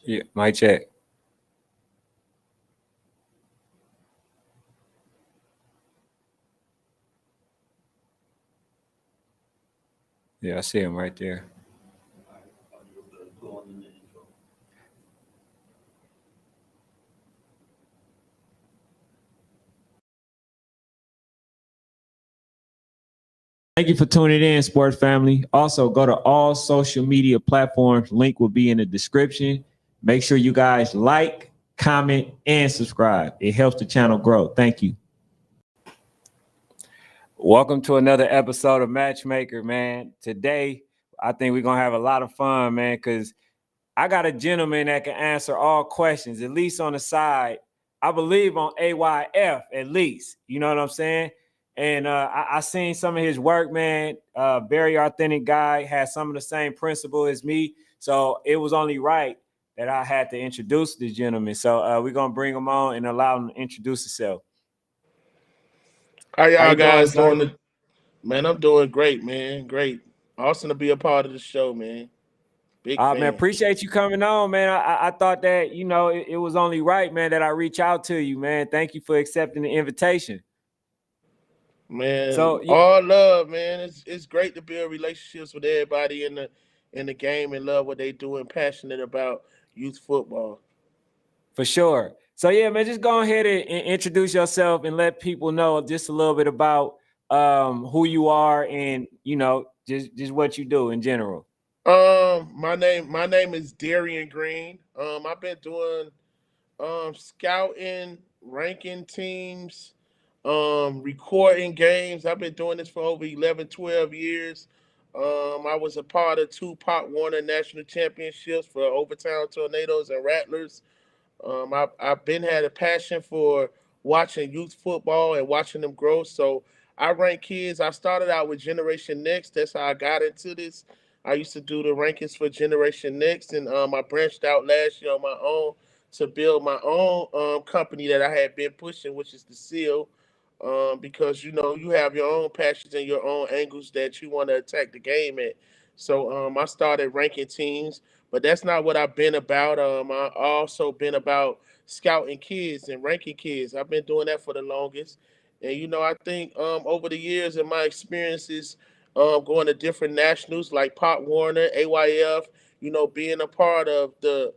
Yeah, mic check. Yeah, I see him right there. Thank you for tuning in, sports family. Also, go to all social media platforms. Link will be in the description. Make sure you guys like, comment, and subscribe. It helps the channel grow. Thank you. Welcome to another episode of Matchmaker, man. Today, I think we're going to have a lot of fun, man, because I got a gentleman that can answer all questions, at least on the side. I believe on AYF, at least. You know what I'm saying? And I seen some of his work, man. Very authentic guy, has some of the same principle as me. So it was only right that I had to introduce this gentleman. So we're going to bring him on and allow him to introduce himself. How y'all guys doing, doing? Man, I'm doing great, man. Great. Awesome to be a part of the show, man. Big Man, fan. appreciate you coming on, man. I thought that, it was only right, man, that I reach out to you, man. Thank you for accepting the invitation. Man, So, yeah, all love, man. It's great to build relationships with everybody in the game and love what they do and passionate about youth football. for sure. So, yeah, man, just go ahead and introduce yourself and let people know just a little bit about who you are and, just what you do in general. My name is Darian Green. I've been doing scouting, ranking teams, recording games. I've been doing this for over 11, 12 years. I was a part of two Pop Warner National Championships for Overtown Tornadoes and Rattlers. I've been had a passion for watching youth football and watching them grow. So I rank kids. I started out with Generation Next. That's how I got into this. I used to do the rankings for Generation Next, and I branched out last year on my own to build my own company that I had been pushing, which is the Seal. Because you have your own passions and your own angles that you want to attack the game at. So I started ranking teams, but that's not what I've been about. I also been about scouting kids and ranking kids. I've been doing that for the longest, and I think over the years and my experiences, going to different nationals like Pop Warner, AYF, being a part of the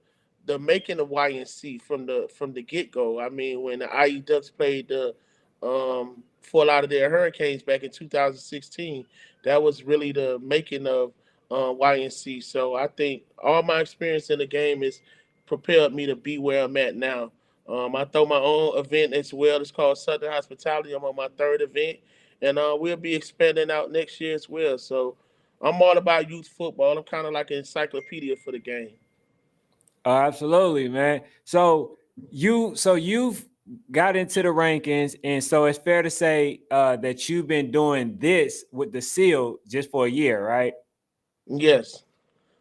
making of YNC from the get go. I mean, when the IE Ducks played the Fort Lauderdale Hurricanes back in 2016, that was really the making of YNC. So I think all my experience in the game has propelled me to be where I'm at now. I throw my own event as well. It's called Southern Hospitality. I'm on my third event, and we'll be expanding out next year as well. So I'm all about youth football. I'm kind of like an encyclopedia for the game. Absolutely, man. So you've got into the rankings, and so it's fair to say that you've been doing this with the Seal just for a year, right? Yes,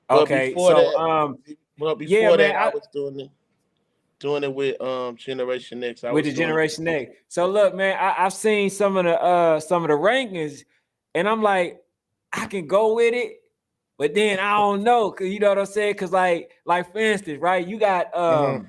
but Okay, before so that, but yeah, before man, that, I was doing it with Generation Next. I with was the doing it with Generation X. So look, man, I've seen some of the rankings, and I'm like, I can go with it, but then I don't know, cause you know what I'm saying? Cause like for instance, right? You got hmm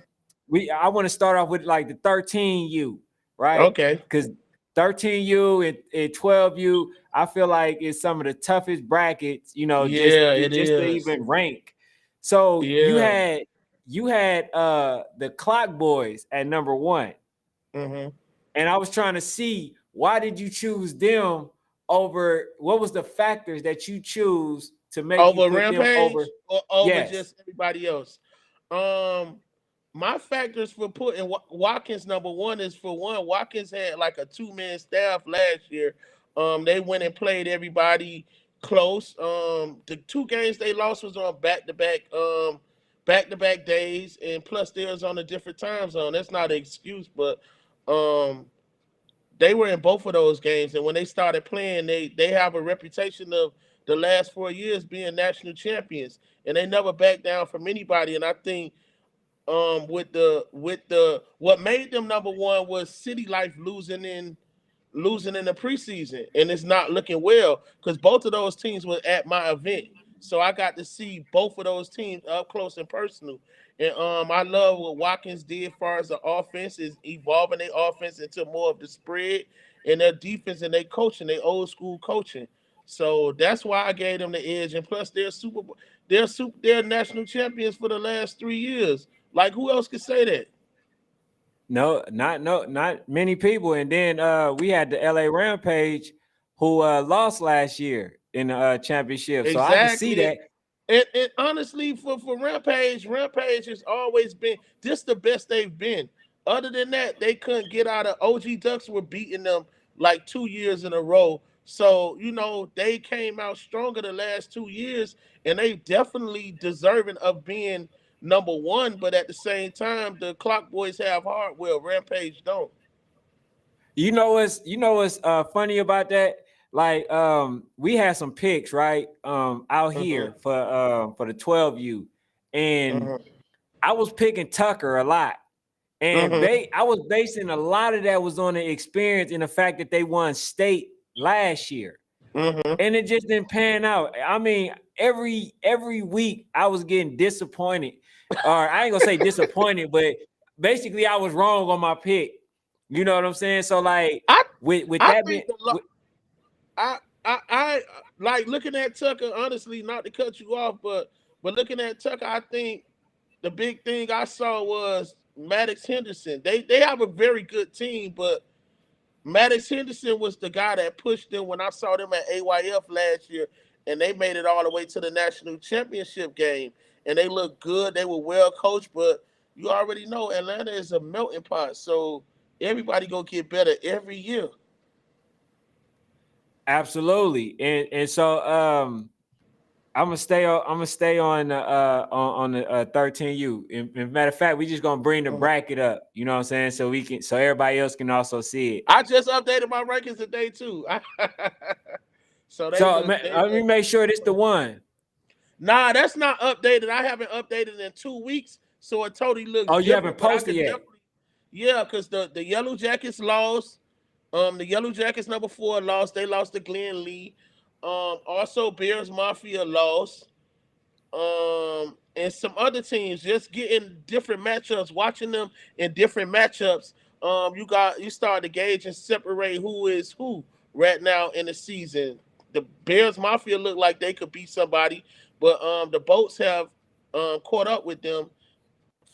I want to start off with like the 13U, right? Okay. Because 13U and 12U, I feel like it's some of the toughest brackets, just Yeah, it just to is. even rank. So you Yeah. had you had the Clock Boys at number one. hmm And I was trying to see why did you choose them over what was the factors that you choose to make you Over put them over? Rampage or over Yes. just everybody else? Um, my factors for putting Watkins number one is, for one, Watkins had like a two-man staff last year. They went and played everybody close. The two games they lost was on back-to-back days, and plus they was on a different time zone. That's not an excuse, but um they were in both of those games, and when they started playing, they have a reputation of the last 4 years being national champions, and they never back down from anybody. And I think with the what made them number one was City Life losing in the preseason, and it's not looking well because both of those teams were at my event. So I got to see both of those teams up close and personal. And I love what Watkins did as far as the offense is evolving their offense into more of the spread and their defense and their coaching, their old school coaching. So that's why I gave them the edge. And plus, they're national champions for the last 3 years. Like who else could say that? Not many people. And then we had the LA Rampage who lost last year in the championship. So I can see Exactly. that. And honestly, for Rampage has always been this the best they've been. Other than that, they couldn't get out of OG Ducks were beating them like 2 years in a row. So, they came out stronger the last 2 years, and they definitely deserving of being number one. But at the same time, the Clock Boys have heart. Well, Rampage don't. You know what's funny about that? Like we had some picks right out Uh-huh. here for the 12U, and Uh-huh. I was picking Tucker a lot. And Uh-huh. I was basing a lot of that was on the experience and the fact that they won state last year. Uh-huh. And it just didn't pan out. I mean, every week I was getting disappointed. Or I ain't gonna say disappointed, but basically I was wrong on my pick. You know what I'm saying? So like I with I that being think I like looking at Tucker. Honestly, not to cut you off, but looking at Tucker, I think the big thing I saw was Maddox Henderson. They have a very good team, but Maddox Henderson was the guy that pushed them when I saw them at AYF last year, and they made it all the way to the national championship game, and they looked good. They were well coached, but you already know Atlanta is a melting pot, so everybody gonna get better every year. absolutely. And so I'm gonna stay on the 13U. And matter of fact, we just gonna bring the Mhm. bracket up. You know what I'm saying? So everybody else can also see it. I just updated my rankings today too. So they So look, they let me look. make sure this the one. Nah, that's not updated. I haven't updated in 2 weeks, so it totally looks Oh, you haven't different. But I posted can yet. definitely, yeah, because the Yellow Jackets lost. The Yellow Jackets number 4 lost. They lost to Glenn Lee. Also Bears Mafia lost. And some other teams just getting different matchups, watching them in different matchups. You start to gauge and separate who is who right now in the season. The Bears Mafia look like they could beat somebody, but the Boats have caught up with them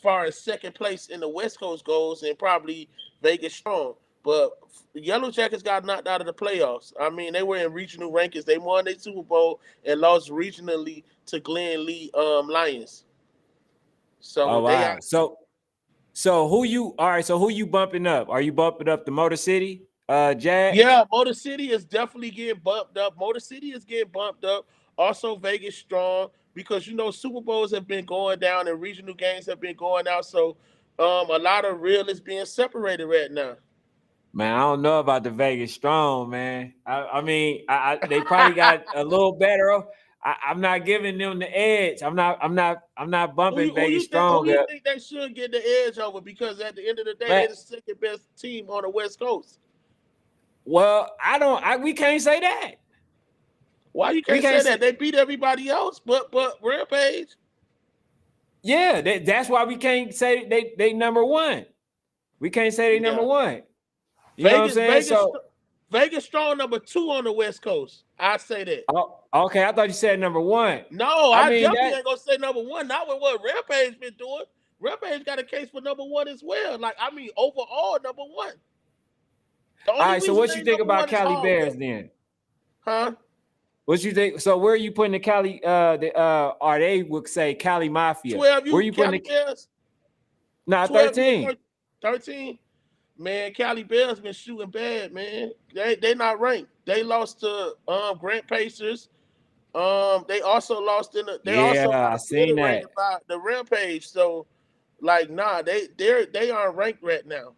far as second place in the West Coast goes, and probably Vegas Strong. But the Yellow Jackets got knocked out of the playoffs. I mean, they were in regional rankings. They won their Super Bowl and lost regionally to Glenn Lee Lions. Oh So they wow. out. So who you bumping up? Are you bumping up the Motor City Jags? Yeah, Motor City is definitely getting bumped up. Motor City is getting bumped up. Also, Vegas Strong because Super Bowls have been going down and regional games have been going out. So a lot of real is being separated right now. Man, I don't know about the Vegas Strong, man. I mean, they probably got a little better. I'm not giving them the edge. I'm not bumping Vegas Who Strong you up. think they should get the edge over? Because at the end of the day, Man, they're the second best team on the West Coast. well, I don't. We can't say that. Why you We can't can't say say. that? They beat everybody else, but Rampage. Yeah, that's why we can't say they number one. We can't say they number Yeah, one. You know what I'm Vegas, saying? Vegas, So, Vegas strong number 2 on the West Coast. I say that. okay, I thought you said number one. No, I I mean definitely that. ain't gonna say number 1. Not with what Rampage been doing. Rampage got a case for number 1 as well. Like I mean, overall number 1. The All only right. So reason what they you ain't think number about one is Cali hardware, Bears then? huh? What you think? So where are you putting the Cali? Or they would say Cali Mafia. 12 Where you you putting Cali the? Bears. Nah, 12 you 13. 13. Man, Cali Bears been shooting bad, man. They not ranked. They lost to Grant Pacers. They also lost they also Yeah, got I seen that. obliterated by the Rampage. So like nah, they aren't ranked right now.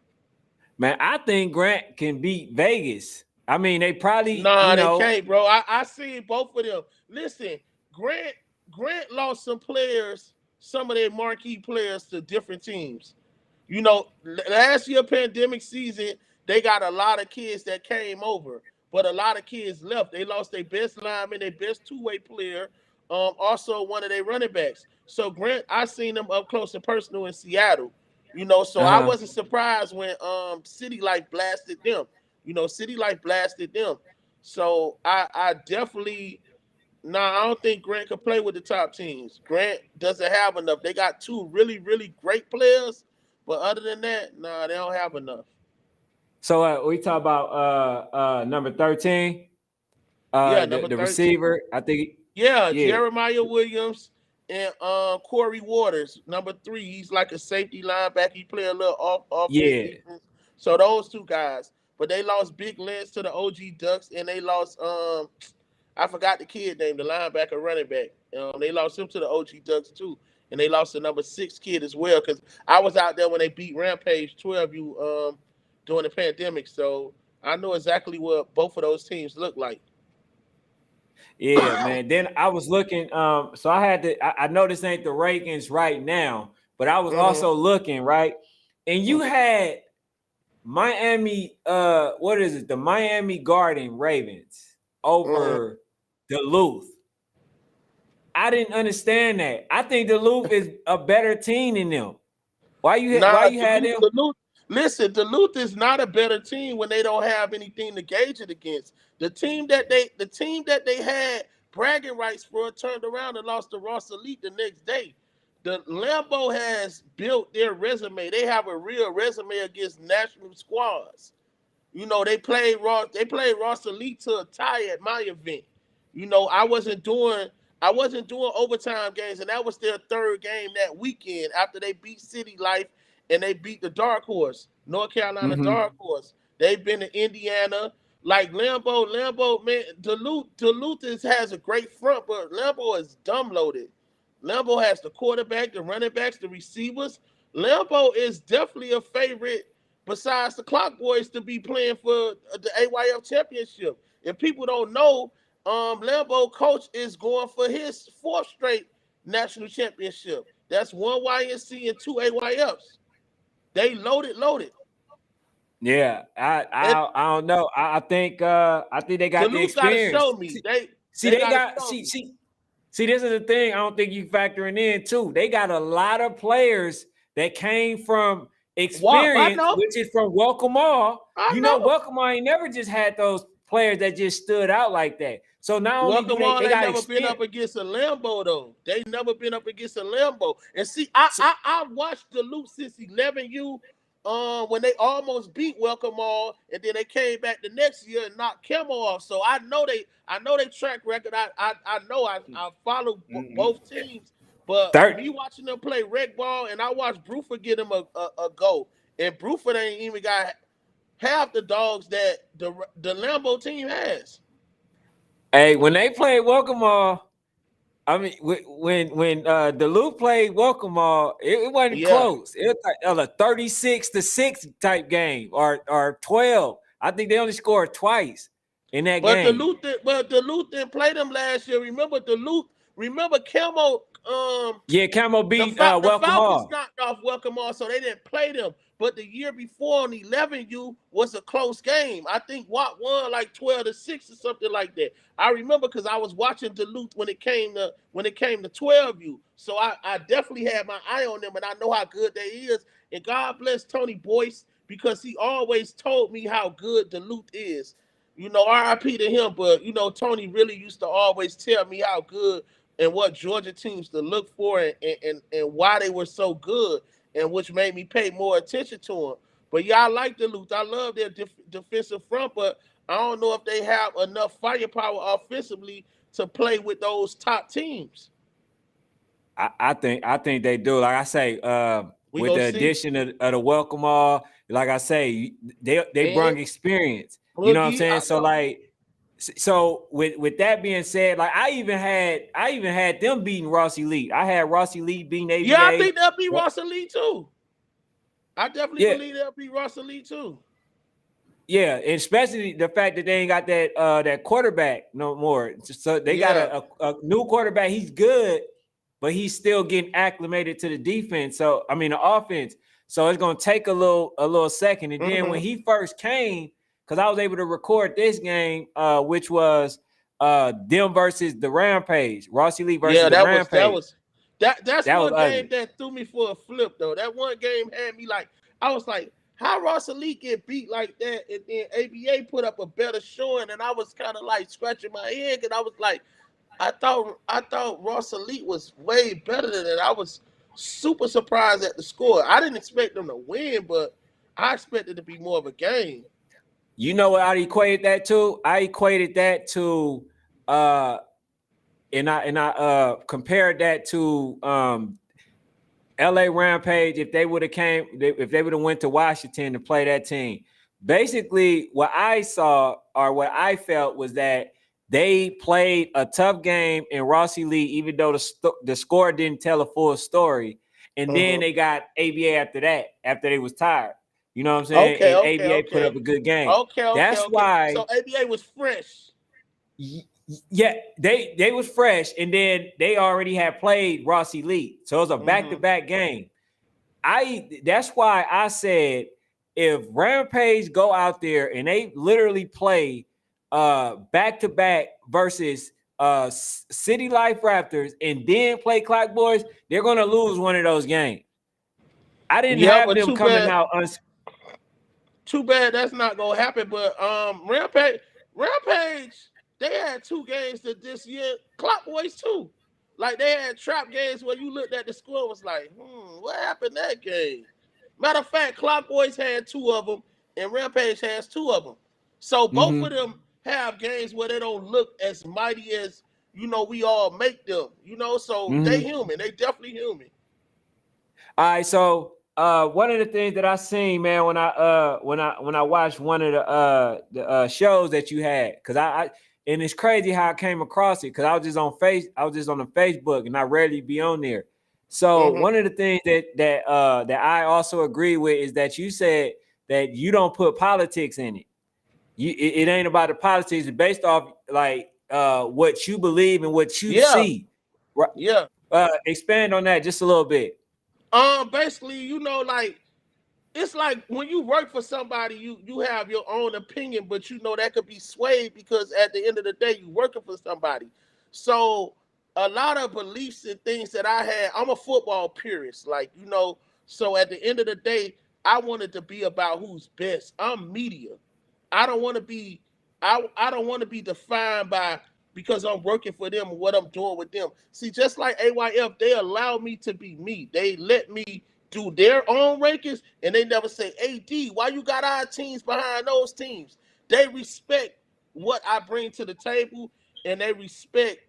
Man, I think Grant can beat Vegas. I mean, they probably, Nah, they can't, bro. I seen both of them. Listen, Grant Grant lost some players, some of their marquee players to different teams. Last year pandemic season, they got a lot of kids that came over, but a lot of kids left. They lost their best lineman, their best two-way player. also one of their running backs. So Grant, I seen them up close and personal in Seattle. So I Uh-huh. wasn't surprised when City Life blasted them. City Life blasted them. So I definitely I don't think Grant can play with the top teams. Grant doesn't have enough. They got two really, really great players, but other than that, they don't have enough. So we talk about number 13, Yeah, the, number the 13. receiver. I think, Yeah, yeah, Jeremiah Williams and Corey Waters, number 3. He's like a safety linebacker. He play a little offense, yeah, defense. So those two guys. But they lost Big Lance to the OG Ducks, and they lost I forgot the kid name, the linebacker running back. They lost him to the OG Ducks too, and they lost the number 6 kid as well. Because I was out there when they beat Rampage 12U during the pandemic, so I know exactly what both of those teams look like. yeah, man. Then I was looking. So I had to. I know this ain't the rankings right now, but I was Mm-hmm. also looking, right, and you had Miami. What is it? The Miami Garden Ravens Mm-hmm. over Duluth. I didn't understand that. I think Duluth is a better team than them. Why Nah, you had Duluth, them? Duluth. Listen, Duluth is not a better team when they don't have anything to gauge it against. The team that they had bragging rights for turned around and lost to Ross Elite the next day. The Lambo has built their resume. They have a real resume against national squads. They played Ross Elite to a tie at my event. I wasn't doing overtime games, and that was their third game that weekend after they beat City Life and they beat the Dark Horse, North Carolina Mm-hmm. Dark Horse. They've been to Indiana. Like Lambo, man, Duluth has a great front, but Lambo is dumb loaded. Lambo has the quarterback, the running backs, the receivers. Lambo is definitely a favorite besides the Clock Boys to be playing for the AYF championship. If people don't know, Lambo coach is going for his fourth straight national championship. That's one YNC and two AYFs. They loaded. Yeah, I, And I I don't know. I think they got the Duluth got to experience. show me. See, see They they got to got show me. see this is the thing. I don't think you factoring in too. They got a lot of players that came from What? I experience, know. which is from Welcome All. I You know, know. Welcome All ain't never just had those players that just stood out like that. So not only do Welcome they all they ain't got never been experience. up against a Lambo though. They never been up against a Lambo. And see, I watched Duluth since 11U, when they almost beat Welcome All, and then they came back the next year and knocked Kemo off. So I know they track record. I follow both teams. But Third, me watching them play rec ball, and I watched Bruford get them a go, and Bruford ain't even got half the dogs that the Lambo team has. hey, when they played Welcome All. I mean, when Duluth played Welcome All, it wasn't Yeah. close. It was like a 36-6 type game, or 12. I think they only scored twice in that But game. Duluth didn't play them last year. Remember Camo, Yeah, Camo the beat the Welcome Falcons All. knocked off Welcome All, so they didn't play them. But the year before on 11U was a close game. I think Watt won like 12-6 or something like that. I remember because I was watching Duluth when it came to 12U. So I definitely had my eye on them, and I know how good they is. And God bless Tony Boyce because he always told me how good Duluth is. RIP to him, but Tony really used to always tell me how good and what Georgia teams to look for, and why they were so good, and which made me pay more attention to them. But yeah, I like Duluth. I love their defensive front, but I don't know if they have enough firepower offensively to play with those top teams. I think they do. Like I say, We with gonna the see. addition of the Welcome All, like I say, they And bring experience. You know what I'm Boogie, saying? I So know. like, so with that being said, like I even had them beating Ross Elite. I had Ross Elite beating Yeah, I ABA. think they'll beat Ross Lee too. I definitely Yeah, believe they'll beat Ross Lee too. yeah, and especially the fact that they ain't got that quarterback no more. So they got Yeah. a new quarterback. He's good, but he's still getting acclimated to the defense. So I mean the offense. So it's gonna take a little second. And then when Mm-hmm. he first came, because I was able to record this game, which was them versus the Rampage, Rossi Lee versus Yeah, the that was that Rampage. was that's That was one game ugly. that threw me for a flip though. That one game had me like I was like, how Ross Lee get beat like that, and then ABA put up a better showing, and I was kind of like scratching my head, and I was like, I thought Ross Elite was way better than that. I was super surprised at the score. I didn't expect them to win, but I expected it to be more of a game. You know what I equated that to? I equated that to uh and I compared that to LA Rampage if they would have if they would have went to Washington to play that team. Basically, what I saw or what I felt was that they played a tough game in Rossi Lee, even though the score didn't tell a full story. And then Uh-huh. they got ABA after that, after they was tired. You know what I'm saying? Okay, And okay, ABA put okay, up a good game. okay, okay, That's okay. why So ABA was fresh. yeah, they was fresh, and then they already had played Rossi Lee, so it was a back to Mm-hmm. back game. That's why I said if Rampage go out there and they literally play back to back versus City Life Raptors and then play Clock Boys, they're gonna lose one of those games. I didn't Yeah, have but them coming out too bad that's not gonna happen. But Rampage, they had two games that this year. Clock Boys too. Like they had trap games where you looked at the score and was like, what happened that game? Matter of fact, Clock Boys had two of them, and Rampage has two of them. So both of mm-hmm, them have games where they don't look as mighty as we all make them. So they mm-hmm. human. They definitely human. All right, so one of the things that I seen, man, when I watched one of the shows that you had, because I and it's crazy how I came across it because I was just on the Facebook and I rarely be on there. So Mm-hmm. one of the things that I also agree with is that you said that you don't put politics in it. It ain't about the politics. It's based off like what you believe and what you Yeah, see. Right? yeah. Expand on that just a little bit. Basically, like it's like when you work for somebody, you have your own opinion, but that could be swayed because at the end of the day, you working for somebody. So a lot of beliefs and things that I had, I'm a football purist, like So at the end of the day, I wanted to be about who's best. I'm media. I don't want to be I don't want to be defined by because I'm working for them and what I'm doing with them. See, just like AYF, they allow me to be me. They let me do their own rankings and they never say, AD, why you got our teams behind those teams? They respect what I bring to the table and they respect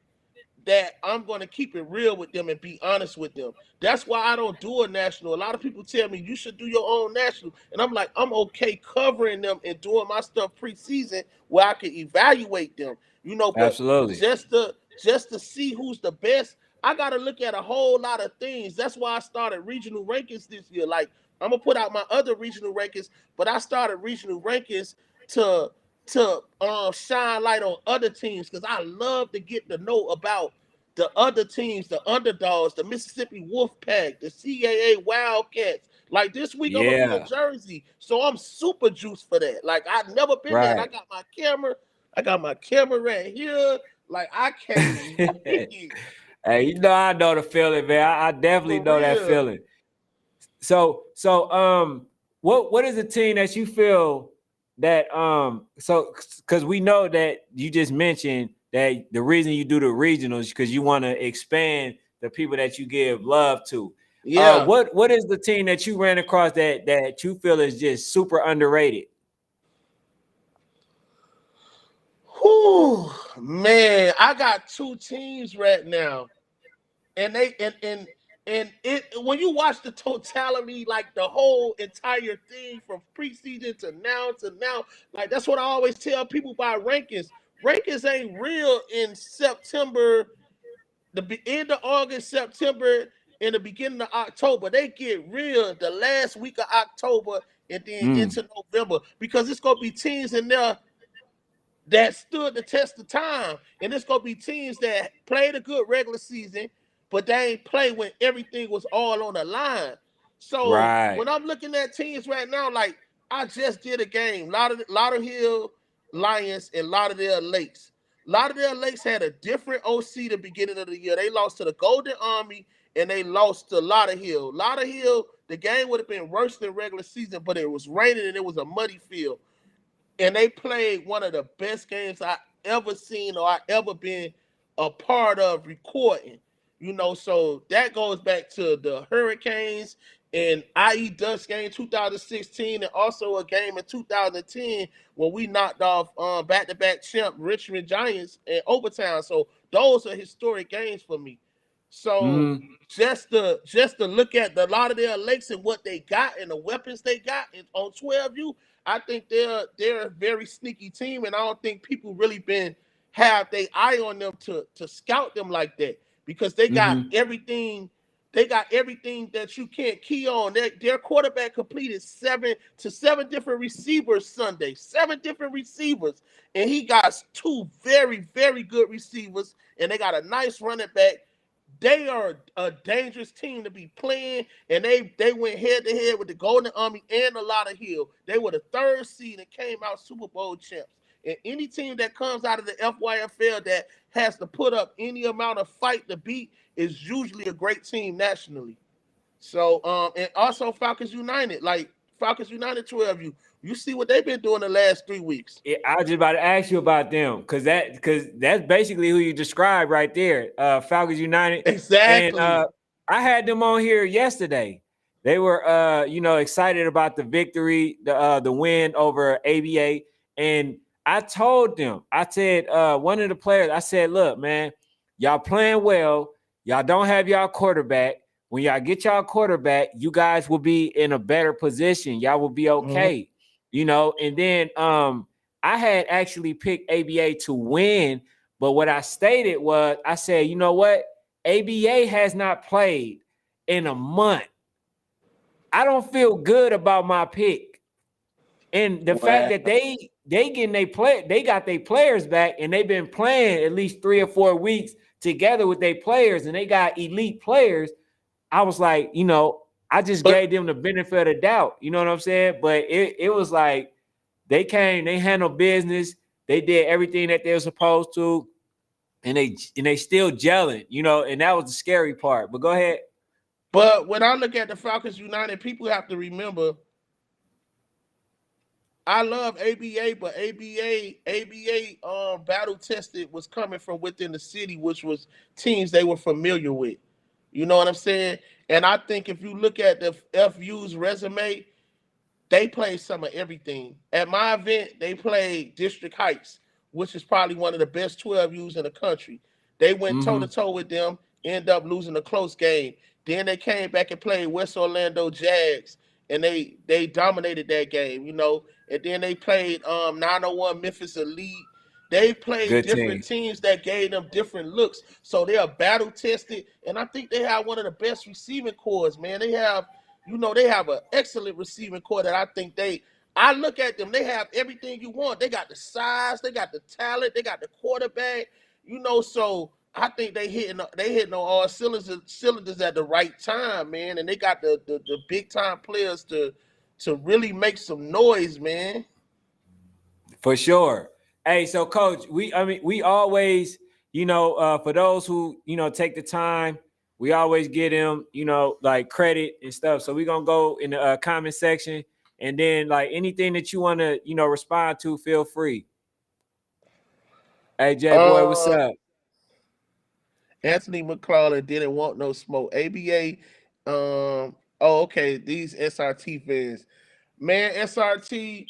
that I'm going to keep it real with them and be honest with them. That's why I don't do a national. A lot of people tell me you should do your own national. And I'm like, I'm okay covering them and doing my stuff preseason where I can evaluate them. But Absolutely. just to see who's the best, I got to look at a whole lot of things. That's why I started regional rankings this year. Like I'm gonna put out my other regional rankings, but I started regional rankings to shine light on other teams because I love to get to know about the other teams, the underdogs, the Mississippi Wolfpack, the CAA Wildcats. Like this week, I'm gonna be in Yeah. Jersey, so I'm super juiced for that. Like I've never been there, and Right. I got my camera right here. Like I can't wait Hey, I know the feeling, man. I definitely for know that real. feeling. So, what is a team that you feel that so because we know that you just mentioned that the reason you do the regionals because you want to expand the people that you give love to. Yeah. What is the team that you ran across that you feel is just super underrated? Whew, man, I got two teams right now. And they and it when you watch the totality, like the whole entire thing from preseason to now, like that's what I always tell people about rankings. Rankings ain't real in September, end of August, September, and the beginning of October. They get real the last week of October and then Mm, into November because it's gonna be teams in there that stood the test of time. And it's gonna be teams that played a good regular season, but they ain't play when everything was all on the line. So right. when I'm looking at teams right now, like I just did a game, Lauderhill Lions and Lauderdale Lakes. Lauderdale Lakes had a different OC the beginning of the year. They lost to the Golden Army and they lost to Lauderhill. Lauderhill, the game would have been worse than regular season, but it was raining and it was a muddy field, and they played one of the best games I ever seen or I ever been a part of recording. So that goes back to the Hurricanes and IE Dust game 2016, and also a game in 2010 when we knocked off back-to-back champ Richmond Giants in overtime. So those are historic games for me. So Mm-hmm. just to look at the Lauderdale Lakes and what they got and the weapons they got on 12U, I think they're a very sneaky team, and I don't think people really been have their eye on them to scout them like that, because they got Mm-hmm. everything. They got everything that you can't key on. Their quarterback completed seven different receivers Sunday, seven different receivers, and he got two very very good receivers, and they got a nice running back. They are a dangerous team to be playing, and they went head to head with the Golden Army and the Lauderhill. They were the third seed and came out Super Bowl champs. And any team that comes out of the FYFL that has to put up any amount of fight to beat is usually a great team nationally. So and also Falcons United, like Falcons United 12, you see what they've been doing the last 3 weeks. Yeah, I was just about to ask you about them because that's basically who you described right there, Falcons United, and Exactly. I had them on here yesterday. They were excited about the victory, the win over ABA, and I told them, I said one of the players, I said, look, man, y'all playing well, y'all don't have y'all quarterback. When y'all get y'all quarterback, you guys will be in a better position. Y'all will be Mhm. okay. And then I had actually picked ABA to win, but what I stated was I said, you know what? ABA has not played in a month. I don't feel good about my pick. And the fact Wow. that they got their players back and they've been playing at least 3 or 4 weeks together with their players and they got elite players, I was like, I just But gave them the benefit of the doubt. You know what I'm saying? But it was like they came, they handled business, they did everything that they were supposed to, and they still gelling, and that was the scary part. But go ahead. but when I look at the Falcons United, people have to remember I love ABA, but ABA battle tested was coming from within the city, which was teams they were familiar with. You know what I'm saying? And I think if you look at the FU's resume, they played some of everything. At my event, they played District Heights, which is probably one of the best 12Us in the country. They went toe to Mm-hmm. toe with them, end up losing a close game. Then they came back and played West Orlando Jags, and they dominated that game, And then they played 901 Memphis Elite. They played Good different team. teams that gave them different looks. So they are battle tested, and I think they have one of the best receiving cores, man. They have an excellent receiving core that I think I look at them, they have everything you want. They got the size, they got the talent, they got the quarterback, so I think they hitting on all cylinders at the right time, man. And they got the big time players to really make some noise, man. For sure. Hey, so coach, we always, for those who, take the time, we always get them, like credit and stuff. So we're gonna go in the comment section, and then like anything that you want to, respond to, feel free. Hey, J boy, what's Uh up? Anthony McClellan didn't want no smoke. ABA, oh, okay, these SRT fans. Man, SRT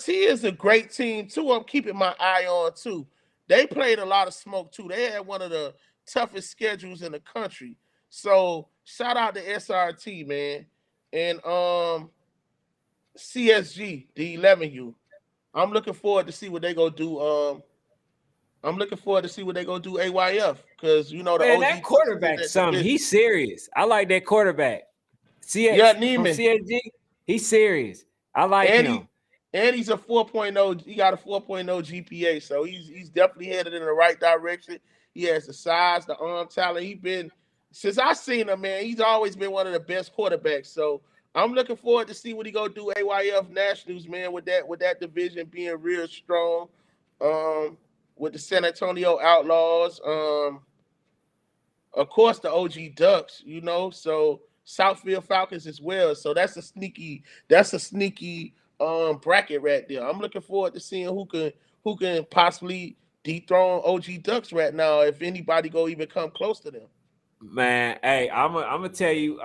is a great team too. I'm keeping my eye on too. They played a lot of smoke too. They had one of the toughest schedules in the country. So shout out to SRT, man. And CSG, the 11U. I'm looking forward to see what they go do. I'm looking forward to see what they gonna do AYF, because the Man, OG that teams in quarterback, that something. division. He's serious. I like that quarterback. Yeah, From Neiman. CSG, he's serious. I like And him. he and he's a 4.0. He got a 4.0 GPA, so he's definitely headed in the right direction. He has the size, the arm talent. He been since I seen him, man. He's always been one of the best quarterbacks. So I'm looking forward to see what he gonna do AYF Nationals, man. With that division being real strong. Um, with the San Antonio Outlaws. Of course, the OG Ducks. So Southfield Falcons as well. So that's a sneaky bracket right there. I'm looking forward to seeing who can possibly dethrone OG Ducks right now if anybody go even come close to them. Man, hey, I'm gonna tell you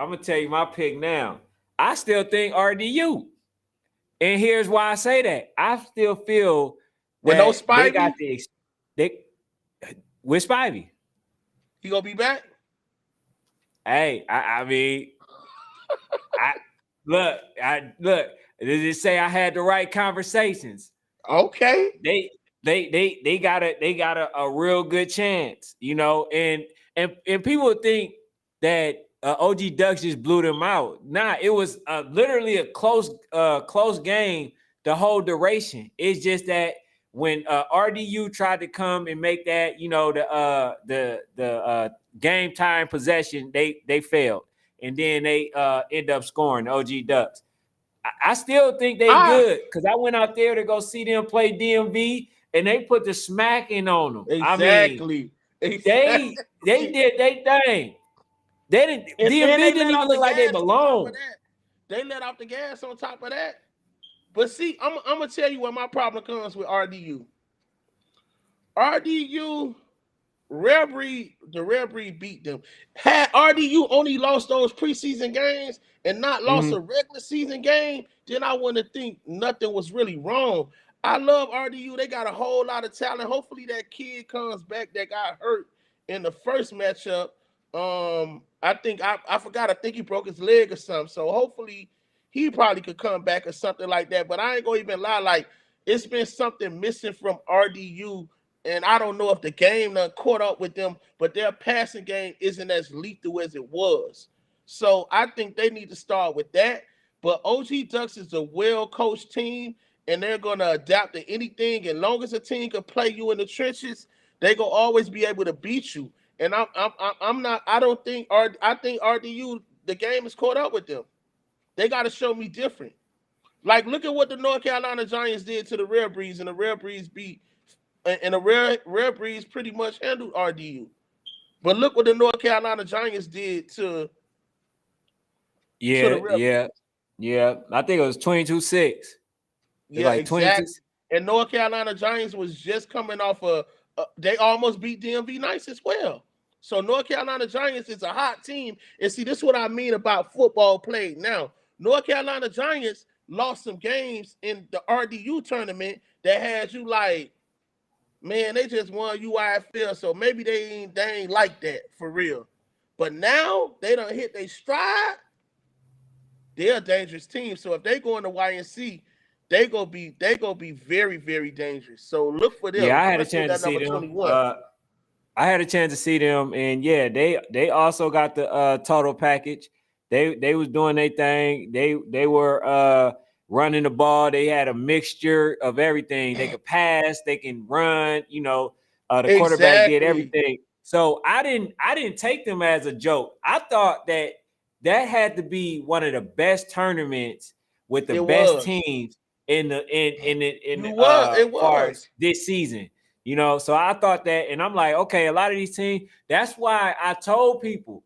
my pick now. I still think RDU. And here's why I say that. I still feel With no that they got Spivey, they with Spivey. he gonna be back. Hey, I mean, I look. Did it say I had the right conversations? Okay. They they got a real good chance, and people think that OG Ducks just blew them out. Nah, it was literally a close game the whole duration. It's just that when RDU tried to come and make that, the game time possession, they failed, and then they end up scoring OG Ducks. I still think they Ah, good because I went out there to go see them play DMV and they put the smacking on them. I mean, exactly. they Exactly. did their thing. They didn't And then DMV they didn't let even off the look like they gas on top of belonged. that. They let off the gas on top of that. But see, I'm gonna tell you where my problem comes with RDU. RDU the Rare Breed beat them. Had RDU only lost those preseason games and not lost Mm-hmm. a regular season game, then I wouldn't think nothing was really wrong. I love RDU. They got a whole lot of talent. Hopefully that kid comes back that got hurt in the first matchup. I think I forgot. I think he broke his leg or something. So hopefully he probably could come back or something like that. But I ain't gonna even lie. Like it's been something missing from RDU, and I don't know if the game done caught up with them, but their passing game isn't as lethal as it was. So I think they need to start with that. But OG Ducks is a well coached team, and they're gonna adapt to anything. And long as a team can play you in the trenches, they gonna always be able to beat you. And I'm not. I don't think I think RDU the game is caught up with them. They got to show me different. Like look at what the North Carolina Giants did to the Rare Breeze, and the Rare Breeze beat and the Rare Breeze pretty much handled RDU. But look what the North Carolina Giants did to the Yeah, Rare yeah, Breeze. yeah. I think it was 22-6. It's Yeah, like 22. exactly. And North Carolina Giants was just coming off they almost beat DMV Nice as well. So North Carolina Giants is a hot team. And see, this is what I mean about football played now. North Carolina Giants lost some games in the RDU tournament that has you like, man, they just won UIFL, so maybe they ain't like that for real. But now they don't hit their stride. They're a dangerous team. So if they go into YNC, they gonna be very very dangerous. So look for them, Yeah, I had a especially with chance to that see number them. 21. I had a chance to see them, and yeah, they also got the total package. They was doing their thing. They were running the ball. They had a mixture of everything. They could pass. They can run. The quarterback did Exactly. everything. So I didn't take them as a joke. I thought that had to be one of the best tournaments with the It best was. teams in You was. It far as was. this season. So I thought that, and I'm like, okay, a lot of these teams. That's why I told people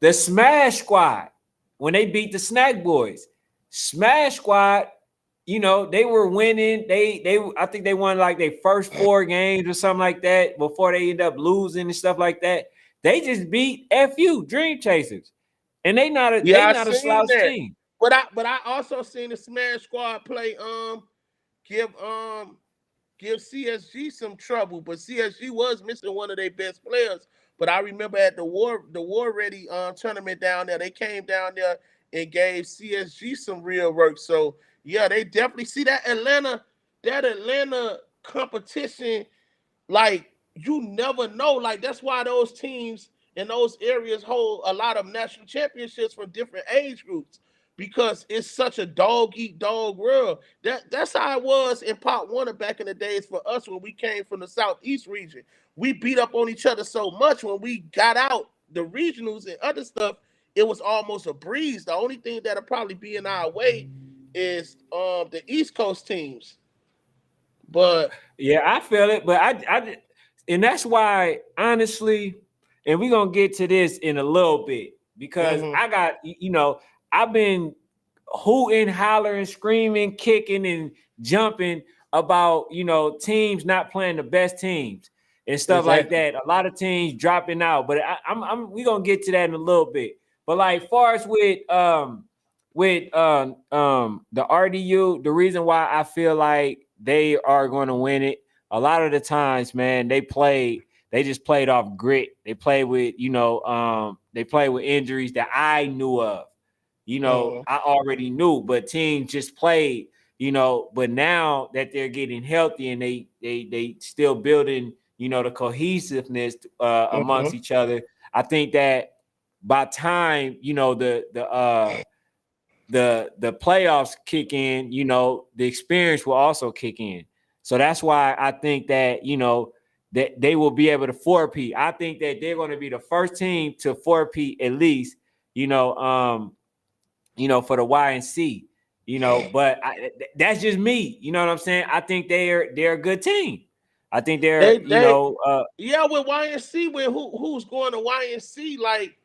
the Smash Squad when they beat the Snack Boys, Smash Squad. They were winning. I think they won like their first 4 games or something like that before they end up losing and stuff like that. They just beat FU Dream Chasers, and Yeah, they I not a seen slouch that. team. But I also seen the Smash Squad play give give CSG some trouble, but CSG was missing one of their best players. But I remember at the War Ready tournament down there, they came down there and gave CSG some real work. So yeah, they definitely see that Atlanta competition, like you never know. Like that's why those teams in those areas hold a lot of national championships from different age groups because it's such a dog eat dog world. That's how it was in Pop Warner back in the days for us when we came from the southeast region. We beat up on each other so much when we got out the regionals and other stuff. It was almost a breeze. The only thing that'll probably be in our way is the East Coast teams But Yeah, I feel it, but and that's why, honestly, and we're gonna get to this in a little bit because mhm, I got, I've been hooting, hollering, screaming, kicking, and jumping about, teams not playing the best teams and stuff like exactly. that. A lot of teams dropping out, but we gonna get to that in a little bit. But like, far as with the RDU, the reason why I feel like they are going to win it, a lot of the times, man, they just played off grit. They played with, they played with injuries that I knew of. Mhm, I already knew, but teams just played, but now that they're getting healthy and they still building, the cohesiveness amongst mhm, each other. I think that by time, the playoffs kick in, the experience will also kick in. So that's why I think that, that they will be able to four-peat. I think that they're going to be the first team to four-peat at least, for the YNC, but that's just me. You know what I'm saying? I think they're a good team. I think they're, they yeah, with YNC, with who's going to YNC, like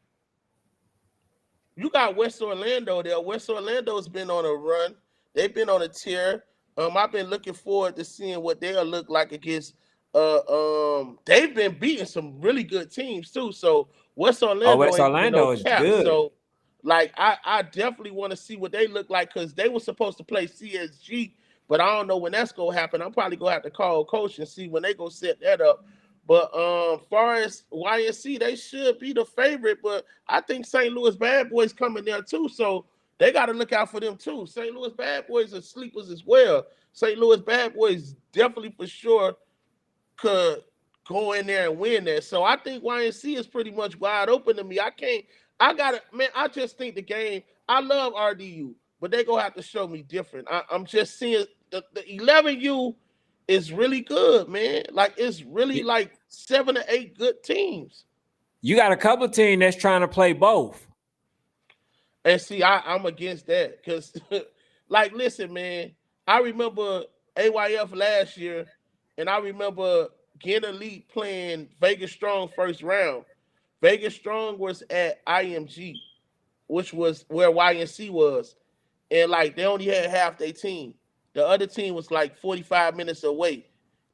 you got West Orlando there. West Orlando's been on a run. They've been on a tear. I've been looking forward to seeing what they'll look like against. They've been beating some really good teams too. So West Orlando West ain't even no Orlando is cap. good. So, like, I definitely want to see what they look like because they were supposed to play CSG, but I don't know when that's gonna happen. I'm probably gonna have to call coach and see when they go set that up. But far as YSC, they should be the favorite. But I think St. Louis Bad Boys coming there too, so they got to look out for them too. St. Louis Bad Boys are sleepers as well. St. Louis Bad Boys definitely for sure could go in there and win that. So I think YNC is pretty much wide open to me. I can't. I got it, man. I just think the game. I love RDU, but they gonna have to show me different. I'm just seeing the 11U is really good, man. Like it's really like 7 or 8 good teams. You got a couple of teams that's trying to play both. And see, I'm against that because, like, listen, man, I remember AYF last year, and I remember Get Elite playing Vegas Strong first round. Vegas Strong was at IMG, which was where YNC was, and like they only had half their team. The other team was like 45 minutes away.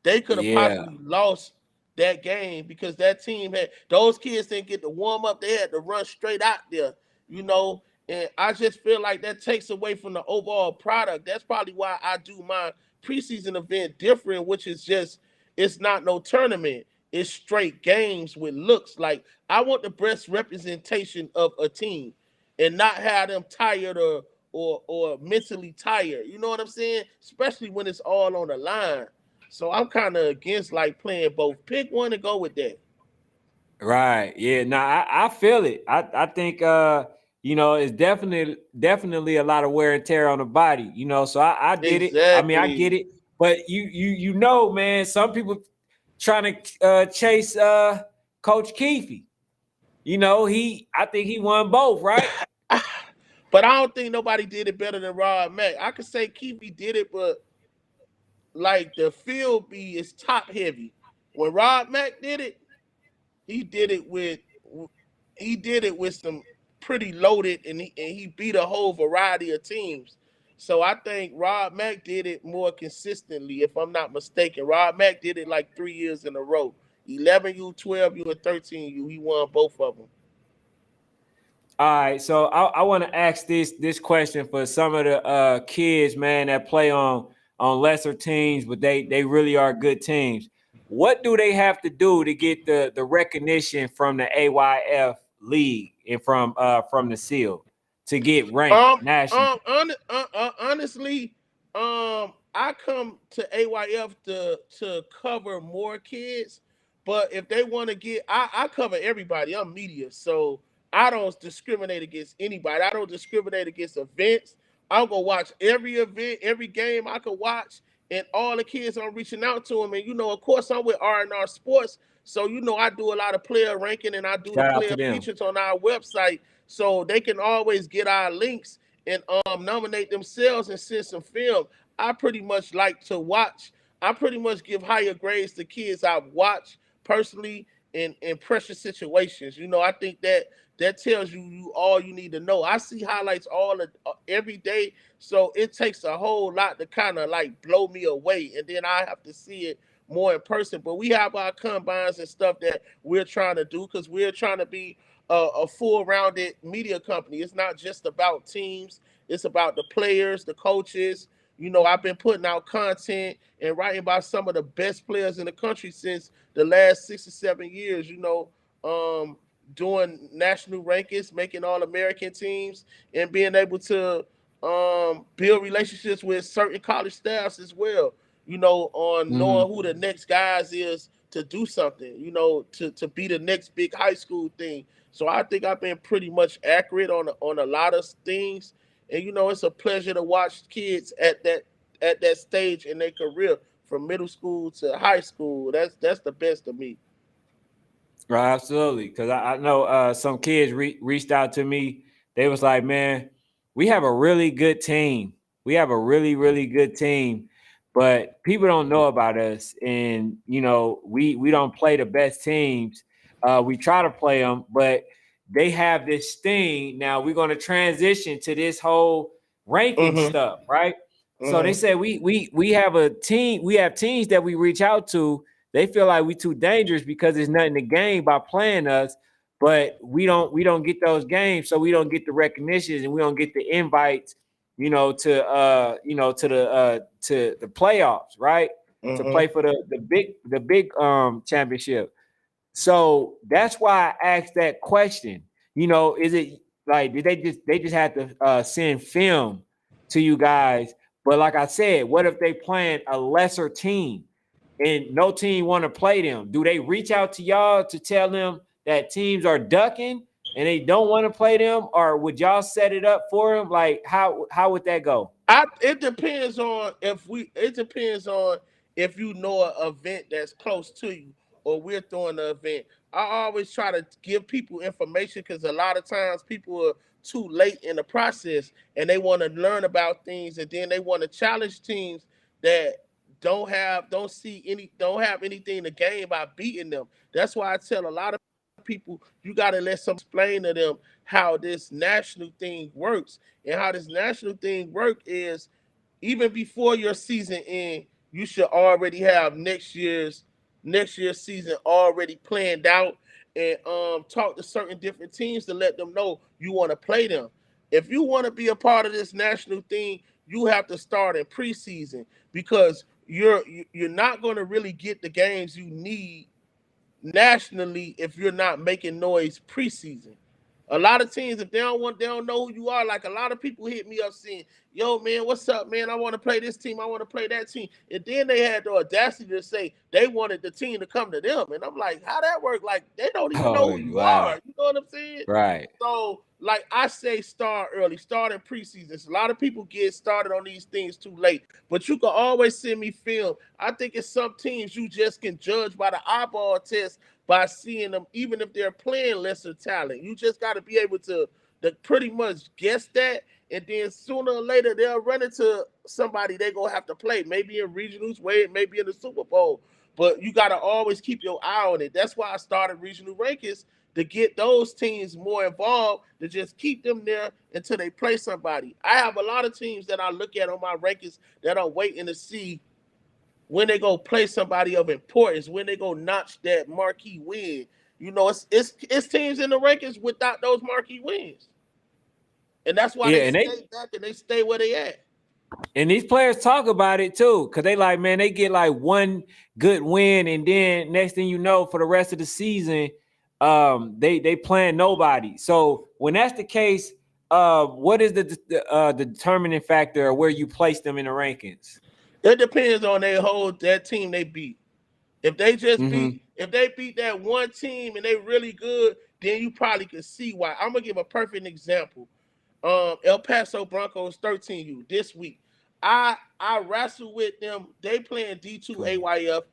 They could have Yeah. possibly lost that game because that team had those kids didn't get to warm up. They had to run straight out there, you know. And I just feel like that takes away from the overall product. That's probably why I do my preseason event different, which is just it's not no tournament. It's straight games with looks. Like I want the best representation of a team and not have them tired or mentally tired. You know what I'm saying? Especially when it's all on the line. So I'm kind of against like playing both. Pick one and go with that. Right. Yeah. Now I feel it. I think it's definitely a lot of wear and tear on the body, so I get it. I mean, I get Exactly. it. But man, some people trying to chase Coach Keefe. I think he won both, right? But I don't think nobody did it better than Rod Mack. I could say Keefe did it, but like the field be is top heavy. When Rod Mack did it, he did it with he did it with some pretty loaded and he beat a whole variety of teams. So I think Rod Mack did it more consistently, if I'm not mistaken. Rod Mack did it like 3 years in a row. 11U, 12U, and 13U. He won both of them. All right, so I want to ask this question for some of the kids, man, that play on lesser teams, but they really are good teams. What do they have to do to get the recognition from the AYF league and from the seal to get ranked Um, nationally? honestly, I come to AYF to cover more kids, but if they want to get, I cover everybody. I'm media, so I don't discriminate against anybody. I don't discriminate against events. I'll go watch every event, every game I could watch, and all the kids I'm reaching out to them. And of course, I'm with R&R Sports, so I do a lot of player ranking and I do the Shout out player to them. features on our website so they can always get our links and nominate themselves and send some film. I pretty much like to watch. I pretty much give higher grades to kids I've watched personally in pressure situations. I think that tells you all you need to know. I see highlights every day, so it takes a whole lot to kind of like blow me away, and then I have to see it more in person. But we have our combines and stuff that we're trying to do because we're trying to be a full-rounded media company. It's not just about teams; it's about the players, the coaches. I've been putting out content and writing about some of the best players in the country since the last 6 or 7 years. Um, doing national rankings, making all American teams, and being able to build relationships with certain college staffs as well. On Hmm. knowing who the next guys is to do something. To be the next big high school thing. So I think I've been pretty much accurate on a lot of things, and it's a pleasure to watch kids at that stage in their career from middle school to high school. That's the best of me. Right, absolutely. Because I know some kids reached out to me. They was like, "Man, we have a really good team. We have a really, really good team, but people don't know about us, and we don't play the best teams. We try to play them, but they have this thing. Now we're going to transition to this whole ranking Mm-hmm. stuff, right? So they Mm-hmm. said we have a team. We have teams that we reach out to. They feel like we too dangerous because there's nothing to gain by playing us, but we don't get those games, so we don't get the recognitions and we don't get the invites, to the playoffs, right? To Mm-hmm. play for the big championship. So that's why I asked that question. Is it like did they just have to send film to you guys? But like I said, what if they playing a lesser team and no team want to play them? Do they reach out to y'all to tell them that teams are ducking and they don't want to play them, or would y'all set it up for them? Like how would that go? It depends on it depends on if you know an event that's close to you or we're throwing the event. I always try to give people information because a lot of times people are too late in the process and they want to learn about things and then they want to challenge teams that don't have anything to gain by beating them. That's why I tell a lot of people you got to let somebody explain to them how this national thing works. And how this national thing work is even before your season end, you should already have next year's season already planned out and talk to certain different teams to let them know you want to play them. If you want to be a part of this national thing, you have to start in preseason because you're not going to really get the games you need nationally if you're not making noise preseason. A lot of teams, if they don't know who you are. Like a lot of people hit me up saying, "Yo, man, what's up, man? I want to play this team. I want to play that team." And then they had the audacity to say they wanted the team to come to them, and I'm like, "How that work? Like they don't even know Oh who you wow. are." You know what I'm saying? Right. So, like I say, start early, start in preseason. A lot of people get started on these things too late, but you can always send me film. I think it's some teams you just can judge by the eyeball test by seeing them, even if they're playing lesser talent. You just got to be able to pretty much guess that, and then sooner or later they'll run into somebody they gonna have to play. Maybe in regionals, maybe in the Super Bowl. But you got to always keep your eye on it. That's why I started regional rankings to get those teams more involved, to just keep them there until they play somebody. I have a lot of teams that I look at on my rankings that I'm waiting to see when they go play somebody of importance, when they go notch that marquee win. It's teams in the rankings without those marquee wins, and that's why Yeah, they and they stay back and they stay where they at. And these players talk about it too, because they like, man, they get like one good win, and then next thing you know, for the rest of the season, they playing nobody. So when that's the case, what is the determining factor of where you place them in the rankings? It depends on that team they beat. Mm-hmm. If they beat that one team and they really good, then you probably could see why. I'm gonna give a perfect example. El Paso Broncos 13U this week. I wrestled with them. They playing D2 AYF.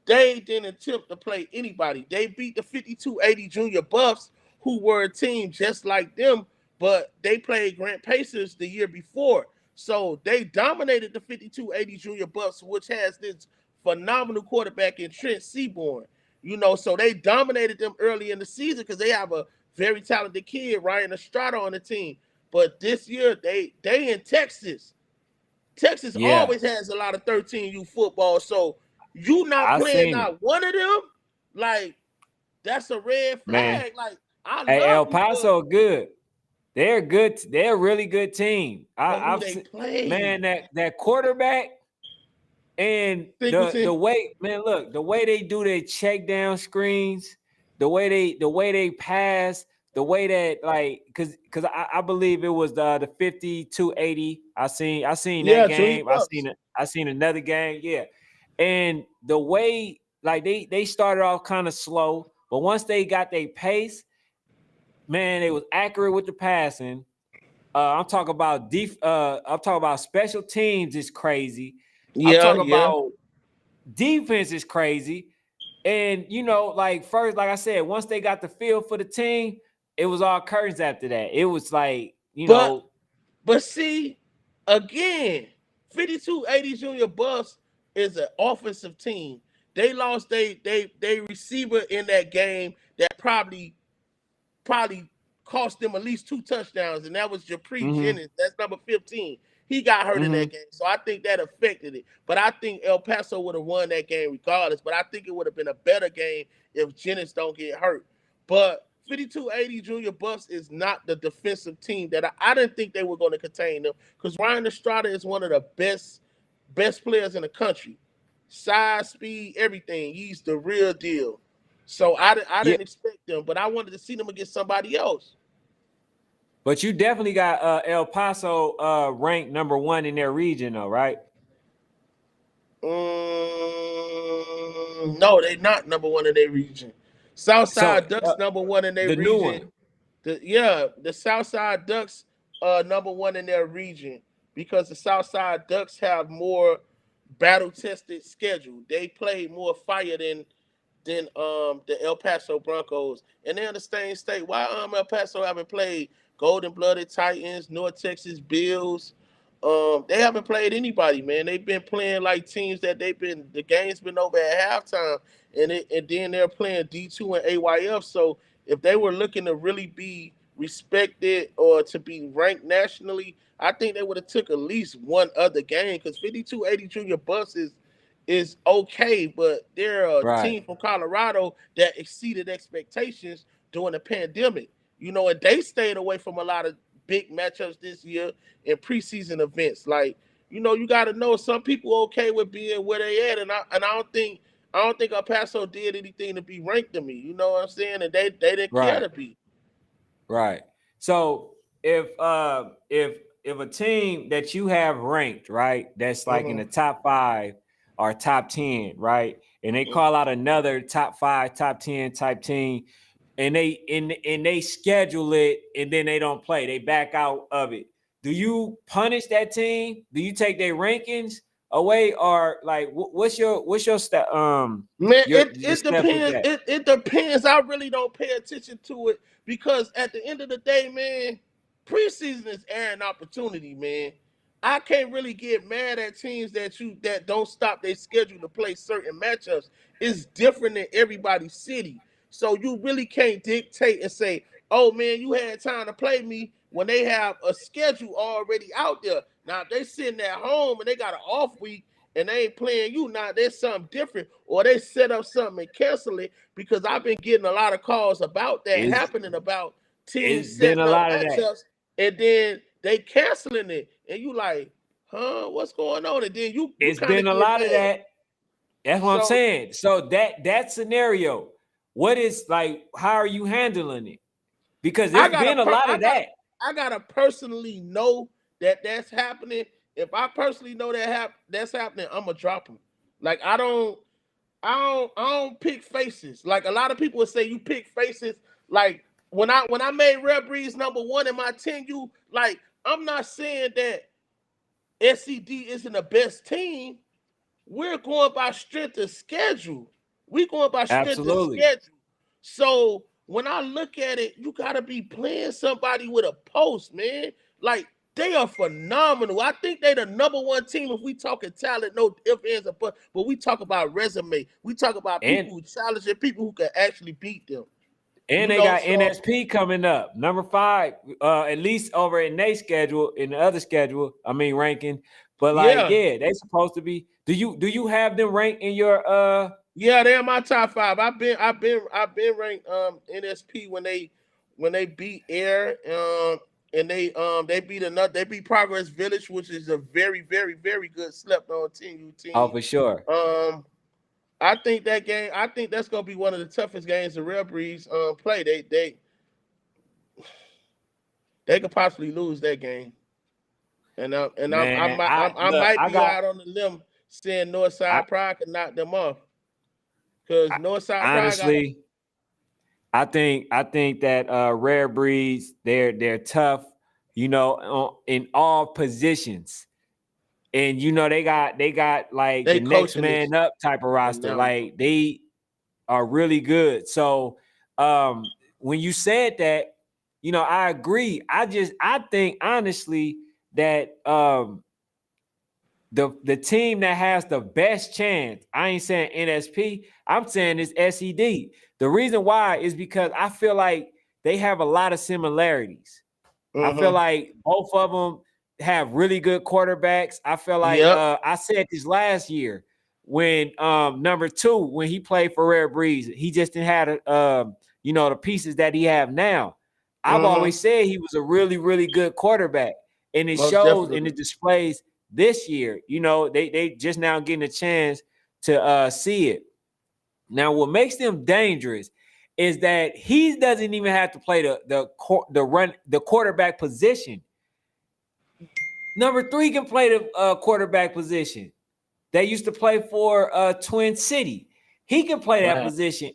They didn't attempt to play anybody. They beat the 5280 Junior Buffs, who were a team just like them, but they played Grant Pacers the year before. So they dominated the 5280 Junior Buffs, which has this phenomenal quarterback in Trent Seaborn. So they dominated them early in the season because they have a very talented kid, Ryan Estrada, on the team. But this year they in Texas. Texas Yeah, always has a lot of 13U football. So you not I playing seen it, not one of them, like that's a red man. flag. Like I Hey, love El you, but Paso good. They're good. They're a really good team. who I've they seen, play? man, that quarterback and the Singleton. way, man, look, the way they do their check down screens, the way they pass, the way that like because I believe it was the 5280. I seen that Yeah, Junior game. Bucks. I seen another game. Yeah. And the way like they started off kind of slow, but once they got their pace, man, they was accurate with the passing. I'm talking about special teams is crazy. I'm Yeah, talking yeah. about defense is crazy. And like first, like I said, once they got the feel for the team, it was all curtains after that. It was like, But but see, again, 5280 Junior Bucks is an offensive team. They lost they receiver in that game that probably cost them at least 2 touchdowns, and that was Japri mm-hmm, Jennings. That's number 15. He got hurt in mm-hmm. that game, so I think that affected it. But I think El Paso would have won that game regardless. But I think it would have been a better game if Jennings don't get hurt. But 5280 Junior Bucks is not the defensive team that I didn't think they were going to contain them because Ryan Estrada is one of the best players in the country. Size, speed, everything. He's the real deal. So I Yeah, didn't expect them, but I wanted to see them against somebody else. but you definitely got El Paso ranked number 1 in their region, though, right? No, they not number one in their region. So Southside Ducks number one in their the new region. one. The Southside Ducks number one in their region because the Southside Ducks have more battle tested schedule. They play more fire than the El Paso Broncos. And they're in the same state. Why El Paso haven't played Golden Blooded Titans, North Texas Bills? They haven't played anybody, man. They've been playing like teams that the game's been over at halftime, and then they're playing D2 and AYF. So if they were looking to really be respected or to be ranked nationally, I think they would have took at least one other game because 5280 Junior Bus is okay, but they're a Right, team from Colorado that exceeded expectations during the pandemic. And they stayed away from a lot of big matchups this year in preseason events. Like, you got to know some people are okay with being where they at, and I don't think El Paso did anything to be ranked to me. You know what I'm saying? And they didn't care right. to be. Right. So if a team that you have ranked, right, that's like in Mm-hmm. the top 5 or top 10, right, and they call out another top 5, top 10 type team, and they schedule it and then they don't play, they back out of it. Do you punish that team? Do you take their rankings away, or like what's your Man, your it step with depends. that? It depends. I really don't pay attention to it because at the end of the day, man, preseason is airing opportunity, man. I can't really get mad at teams that don't stop their schedule to play certain matchups. It's different in everybody's city. So you really can't dictate and say, oh man, you had time to play me when they have a schedule already out there. Now if they sitting at home and they got an off week and they ain't playing you, now there's something different. Or they set up something and cancel it because I've been getting a lot of calls about that It's happening about teams it's been setting a up lot of that. matchups and then they canceling it. And you like, huh, what's going on? And then you It's kind been of a get lot of mad. that. That's what I'm So saying. So that scenario, what is like? How are you handling it? Because I there's gotta been a per- lot of that. I gotta personally know that that's happening. If I personally know that's happening, I'm gonna drop them. Like I don't pick faces. Like a lot of people would say you pick faces. Like when I made Red Breeze number one in my 10U, like I'm not saying that SCD isn't the best team. We're going by strength of schedule. We're going by strength of Absolutely. schedule. So when I look at it, you gotta be playing somebody with a post, man. Like They are phenomenal. I think they the number one team if we talking talent, no if ands or but we talk about resume. We talk about and people who challenge and people who can actually beat them. and You they know, got so NSP coming up, number 5, at least over in their schedule, in the other schedule. I mean ranking, but like yeah. yeah, they supposed to be. Do you have them ranked in your Yeah, they're in my top five. I've been ranked NSP when they beat Air and they beat Progress Village, which is a very, very, very good slept on Oh, team. for sure, Um I think that's gonna be one of the toughest games the Real Breeze play. They could possibly lose that game. man. I I look, might be out on the limb saying I, Northside Pride could knock them off. Because I Northside Pride got honestly, I think that Rare Breeds, they're tough, in all positions. And they got like they the next coaching is man up type of roster. phenomenal. Like they are really good. So when you said that, I agree. I think honestly that the team that has the best chance, I ain't saying NSP, I'm saying it's SED. The reason why is because I feel like they have a lot of similarities. I feel Mm-hmm. like both of them have really good quarterbacks. I feel like Yep. I said this last year when number 2, when he played for Rare Breeze, he just didn't have the pieces that he have now. I've Mm-hmm. always said he was a really, really good quarterback, and it Most shows and definitely. it displays this year. They just now getting a chance to see it. Now, what makes them dangerous is that he doesn't even have to play the quarterback position. Number 3 can play the quarterback position. They used to play for Twin City. He can play that Wow. position.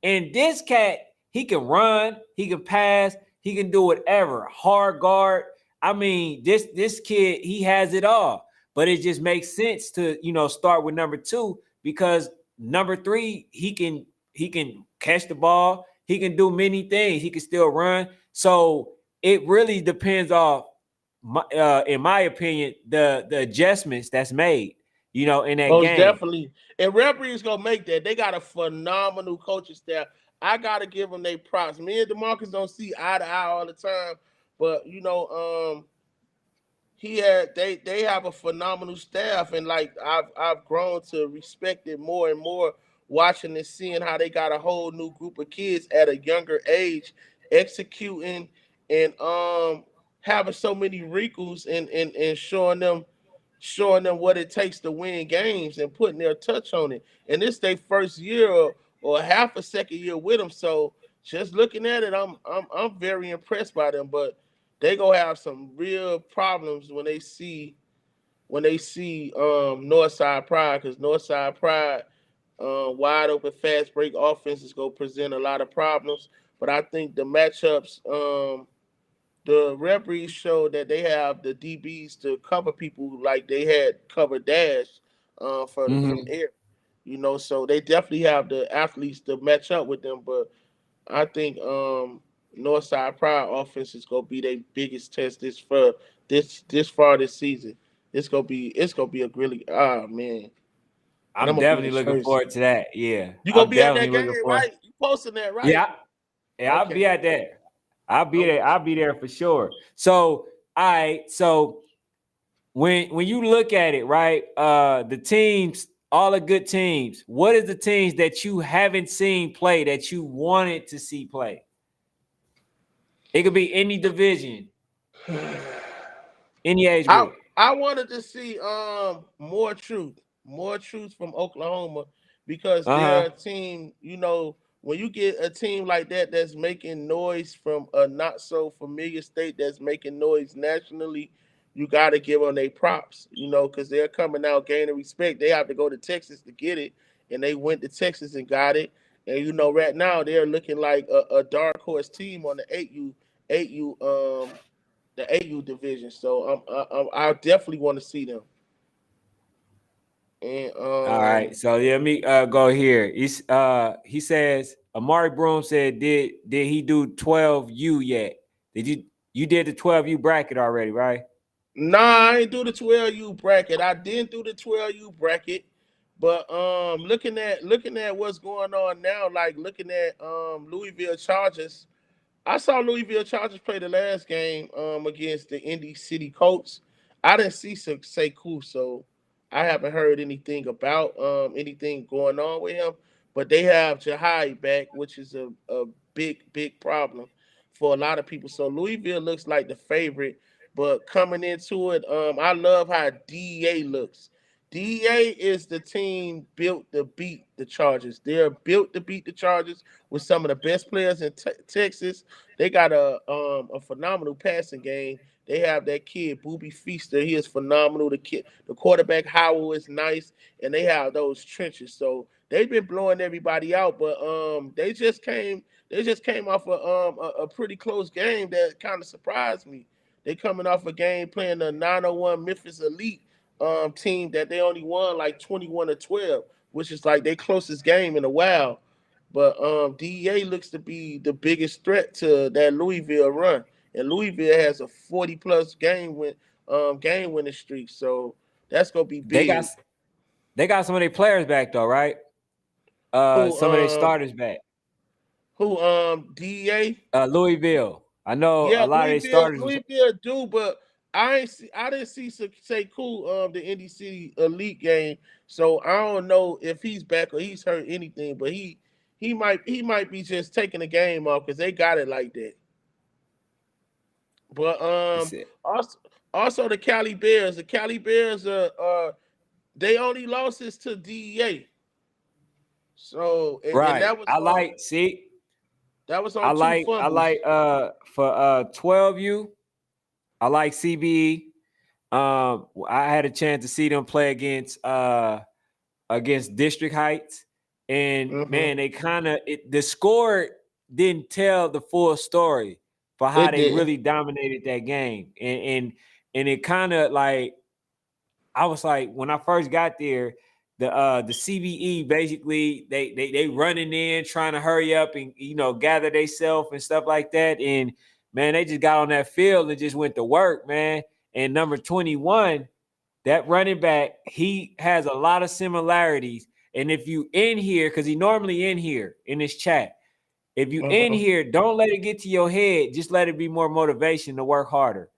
And this cat, he can run, he can pass, he can do whatever. Hard guard. I mean, this kid, he has it all. But it just makes sense to, start with number 2 because number 3, he can catch the ball, he can do many things, he can still run. So it really depends off in my opinion, the adjustments that's made, in that Most game. definitely. And Red Breed's gonna make that. They got a phenomenal coaching staff. I gotta give them their props. Me and DeMarcus don't see eye to eye all the time, but they have a phenomenal staff, and like I've grown to respect it more and more, watching and seeing how they got a whole new group of kids at a younger age executing and having so many wrinkles and showing them what it takes to win games and putting their touch on it. And this their first year or half a second year with them. So just looking at it, I'm very impressed by them. But they gonna have some real problems when they see Northside Pride, because Northside Pride wide open fast break offense is gonna present a lot of problems. But I think the matchups the referees showed that they have the DBs to cover people like they had covered Dash from Mm-hmm. air. So they definitely have the athletes to match up with them. But I think Northside Pride offense is gonna be their biggest test this far this season. It's gonna be a really man, and I'm I'm gonna be in definitely looking Jersey. forward to that. Yeah, You gonna I'm be at that definitely game, looking for. right? You posting that, right? Yeah, yeah, I'll be Okay, at that. I'll be there. okay. I'll be there for sure. So, all right. So when you look at it, right, the teams, all the good teams. What is the teams that you haven't seen play that you wanted to see play? It could be any division, any age I group. I wanted to see more truth from Oklahoma, because Uh they're huh. a team. When you get a team like that that's making noise from a not so familiar state that's making noise nationally, you got to give them their props. Because they're coming out gaining respect. They have to go to Texas to get it, and they went to Texas and got it. And right now they're looking like a dark horse team on the 8U the AU division. So I definitely want to see them. And All right, so let me go here. He says Amari Broom said, did he do 12U yet? Did you did the 12U bracket already, right? Nah, I ain't do the 12U bracket. I didn't do the 12U bracket. But looking at what's going on now, like looking at Louisville Chargers, I saw Louisville Chargers play the last game against the Indy City Colts. I didn't see Sekou, so I haven't heard anything about anything going on with him. But they have Jahai back, which is a big problem for a lot of people. So Louisville looks like the favorite. But coming into it, I love how DEA looks. DEA is the team built to beat the Chargers. They're built to beat the Chargers with some of the best players in Texas. They got a phenomenal passing game. They have that kid Booby Feaster. He is phenomenal. The quarterback Howell is nice, and they have those trenches. So they've been blowing everybody out, but they just came off a pretty close game that kind of surprised me. They coming off a game playing the 901 Memphis Elite team that they only won like 21-12, which is like their closest game in a while. But DEA looks to be the biggest threat to that Louisville run, and Louisville has a 40+ game winning streak, so that's gonna be They got big. they got some of their players back though, right? Who Some of their starters back. DEA? Louisville. I know a Yeah, lot of their Louisville starters was Louisville do, but I didn't see say cool the Indy City Elite game, so I don't know if he's back or he's hurt anything, but he might be just taking the game off because they got it like that. But also also the Cali Bears. The Cali Bears they only losses to DEA. So and right. that was I on two like I fumbles. like for 12U, I like CBE. I had a chance to see them play against District Heights, and Hmm. man, they kind of the score didn't tell the full story for how It they didn't. really dominated that game, and it kind of like I was like when I first got there, the CBE basically they running in trying to hurry up and gather themselves and stuff like that, and man, they just got on that field and just went to work, man. And number 21, that running back, he has a lot of similarities. And if you in here, because he normally in here in this chat, if you in Uh-huh. here, don't let it get to your head. Just let it be more motivation to work harder.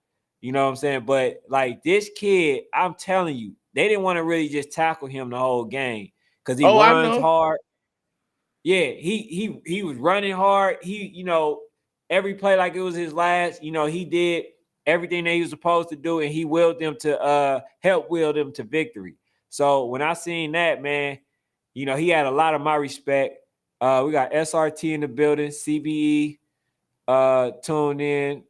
You know what I'm saying? But like this kid, I'm telling you, they didn't want to really just tackle him the whole game because he Oh, I runs know. hard. Yeah, he was running hard. He every play like it was his last. He did everything that he was supposed to do, and he willed them to help will them to victory. So when I seen that, man, he had a lot of my respect. We got SRT in the building, CBE tuned in.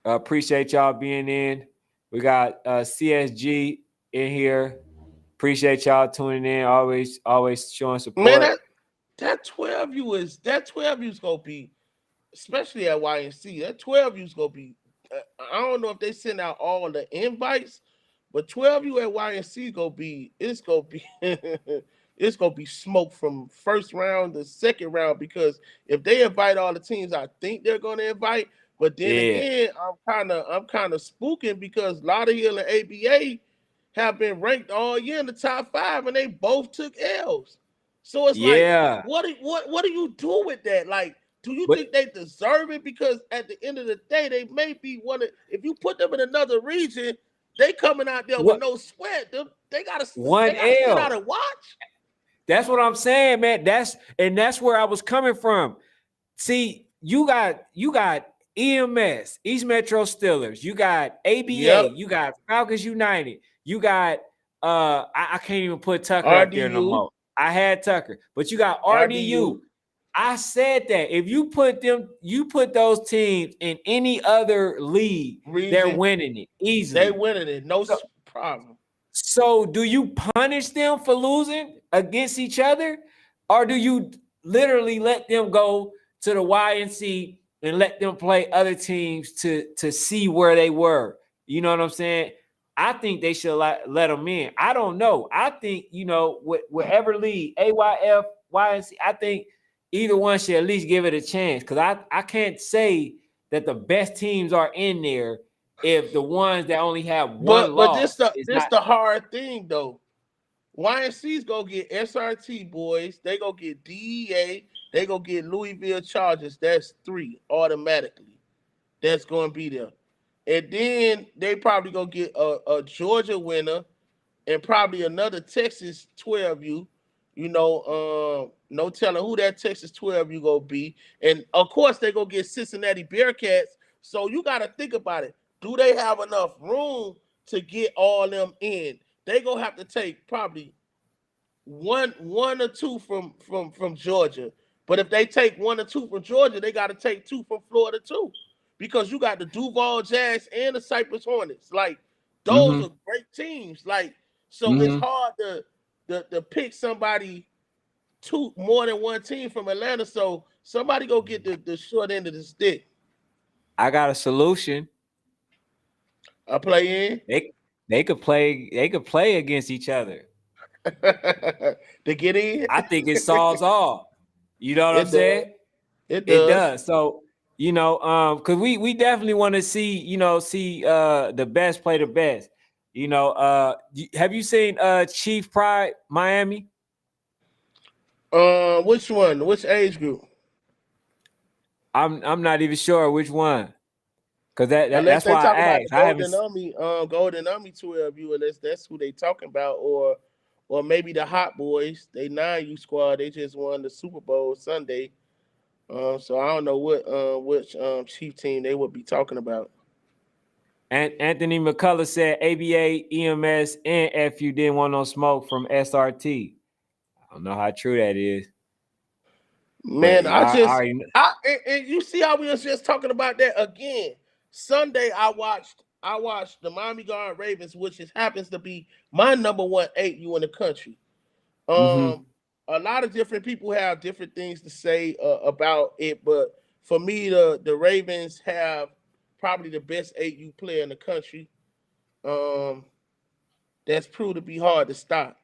Appreciate y'all being in. We got CSG in here. Appreciate y'all tuning in. Always showing Man, support. that 12U is gonna be, especially at YNC. That 12U is gonna be. I don't know if they send out all the invites, but 12U at YNC gonna be. It's gonna be. It's gonna be smoke from first round to second round because if they invite all the teams, I think they're gonna invite. But then Yeah, again, I'm kind of spooking because Lauderhill and ABA have been ranked all year in the top five, and they both took L's. So it's like, yeah. what do you do with that? Like, do you But think they deserve it? Because at the end of the day, they may be one of. If you put them in another region, they coming out there with what no sweat. They gotta they one gotta sit out L? and watch. That's what I'm saying, man. That's where I was coming from. See, you got EMS, East Metro Steelers, you got ABA, Yep. you got Falcons United, you got I can't even put Tucker up there no RDU, more. I had Tucker, but you got RDU. RDU I said that if you put those teams in any other league, they're region, winning it they easily. winning it, no So problem. so do you punish them for losing against each other, or do you literally let them go to the YNC and let them play other teams to see where they were? You know what I'm saying? I think they should let them in. I don't know. I think whatever league AYF YNC, I think either one should at least give it a chance because I can't say that the best teams are in there if the ones that only have one But loss is this not. the hard thing though. YNC's go get SRT boys. They go get DEA. They go get Louisville Chargers. That's three automatically. That's going to be there. And then they probably go get a Georgia winner and probably another Texas 12U. No telling who that Texas 12U gonna be. And of course they go get Cincinnati Bearcats. So you gotta think about it. Do they have enough room to get all them in? They gonna have to take probably one or two from Georgia. But if they take one or two from Georgia, they got to take two from Florida too, because you got the Duval Jazz and the Cypress Hornets. Like those Mm-hmm. are great teams. Like so, it's Mm-hmm. hard to pick somebody two more than one team from Atlanta. So somebody go get the short end of the stick. I got a solution. I play in They they could play. They could play against each other. to get in. I think it solves all. You know what I'm It does. saying? It It does. does. So, because we definitely want to see, see the best play the best. Have you seen Chief Pride Miami? Which one? Which age group? I'm not even sure which one. Cause Unless that's they why talk I about the asked. I haven't. Golden Army 12U, unless that's who they talking about, or maybe the Hot Boys, they 9U squad, they just won the Super Bowl Sunday. So I don't know which chief team they would be talking about. And Anthony McCullough said ABA, EMS, and FU didn't want no smoke from SRT. I don't know how true that is, but Man, I already know. and you see how we was just talking about that again. Sunday I watched the Miami Garden Ravens, which happens to be my number one 8U in the country. Mm-hmm. Um, a lot of different people have different things to say about it, but for me, the Ravens have probably the best 8U player in the country. Um, that's proved to be hard to stop.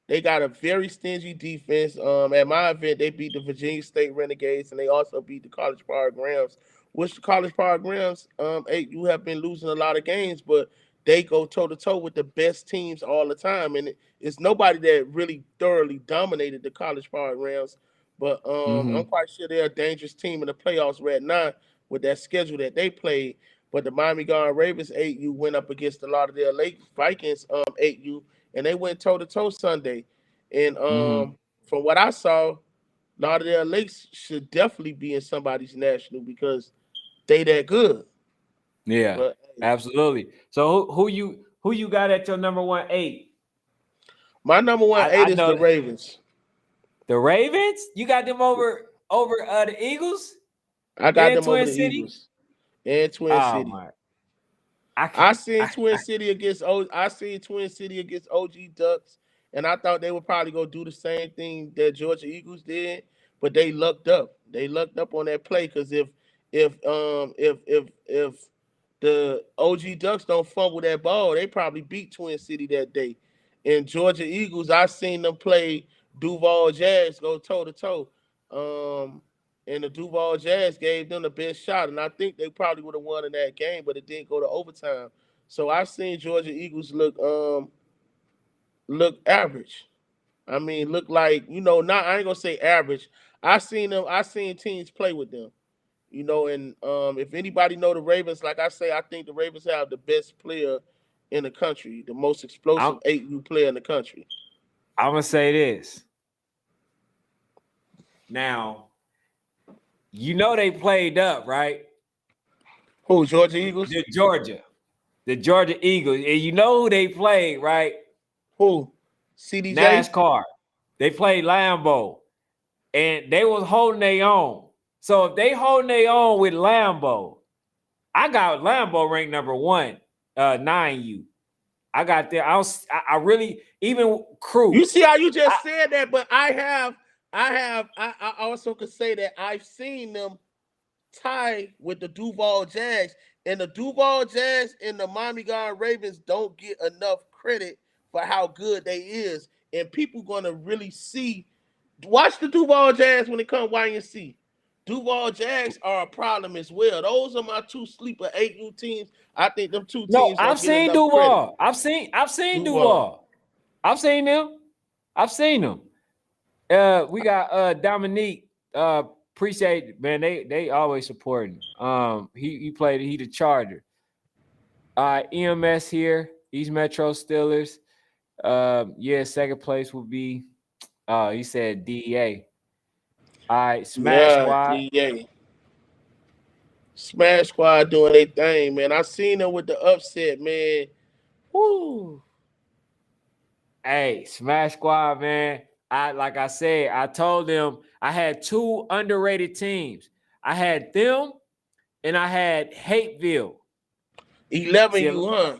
They got a very stingy defense. At my event, they beat the Virginia State Renegades, and they also beat the College Park Rams. Which the College Park Rams, you have been losing a lot of games, but they go toe to toe with the best teams all the time, and it's nobody that really thoroughly dominated the College Park Rams. But Mm-hmm. I'm quite sure they're a dangerous team in the playoffs right now with that schedule that they played. But the Miami Garden Ravens 8U went up against a lot of their late Vikings 8U, and they went toe to toe Sunday. And Mm-hmm. from what I saw, Lauderdale Lakes should definitely be in somebody's national because they that good. Yeah, But hey, absolutely. So who you got at your number 1-8? my number one I eight is know the Ravens. the Ravens. You got them over the Eagles I got and them over Twin the City. Eagles and Twin Oh City. my, I can I seen I, Twin I City against I seen Twin City against OG Ducks, and I thought they would probably go do the same thing that Georgia Eagles did, but they lucked up. They lucked up on that play because if the OG Ducks don't fumble that ball, they probably beat Twin City that day. And Georgia Eagles, I seen them play Duval Jazz go toe to toe. And the Duval Jazz gave them the best shot, and I think they probably would have won in that game, but it didn't go to overtime. So I've seen Georgia Eagles look average. I mean, look like not I ain't gonna say average. I seen them. I seen teams play with them. And if anybody know the Ravens, like I say, I think the Ravens have the best player in the country, the most explosive I'm 8U player in the country. I'm gonna say this now. They played up, right? Who, Georgia Eagles? The Georgia Eagles, and you know who they played, right? Who? CDJ? NASCAR. They played Lambeau, and they was holding their own. So if they holding their own with Lambeau, I got Lambeau ranked number 1, 9U. I got there. I really even You crew. see how you I, just said that, but I also could say that I've seen them tie with the Duval Jazz, and the Duval Jazz and the Miami Garden Ravens don't get enough credit for how good they is, and people gonna really see. Watch the Duval Jazz when it comes YNC. Duval Jags are a problem as well. Those are my two sleeper 8U teams. I think them two No, teams I've don't get seen enough credit. Duval. I've seen Duval. Duval. I've seen them. I've seen them. We got Dominique. Appreciate it, man. They always supporting. He played. He the Charger. EMS here. East Metro Steelers. Yeah, second place would be. He said DEA. All right, Smash Yeah, Squad. DA. Smash Squad doing their thing, man. I seen them with the upset, man. Woo. Hey, Smash Squad, man. Like I said, I told them I had two underrated teams. I had them and I had Hateville. 11 See, you, huh?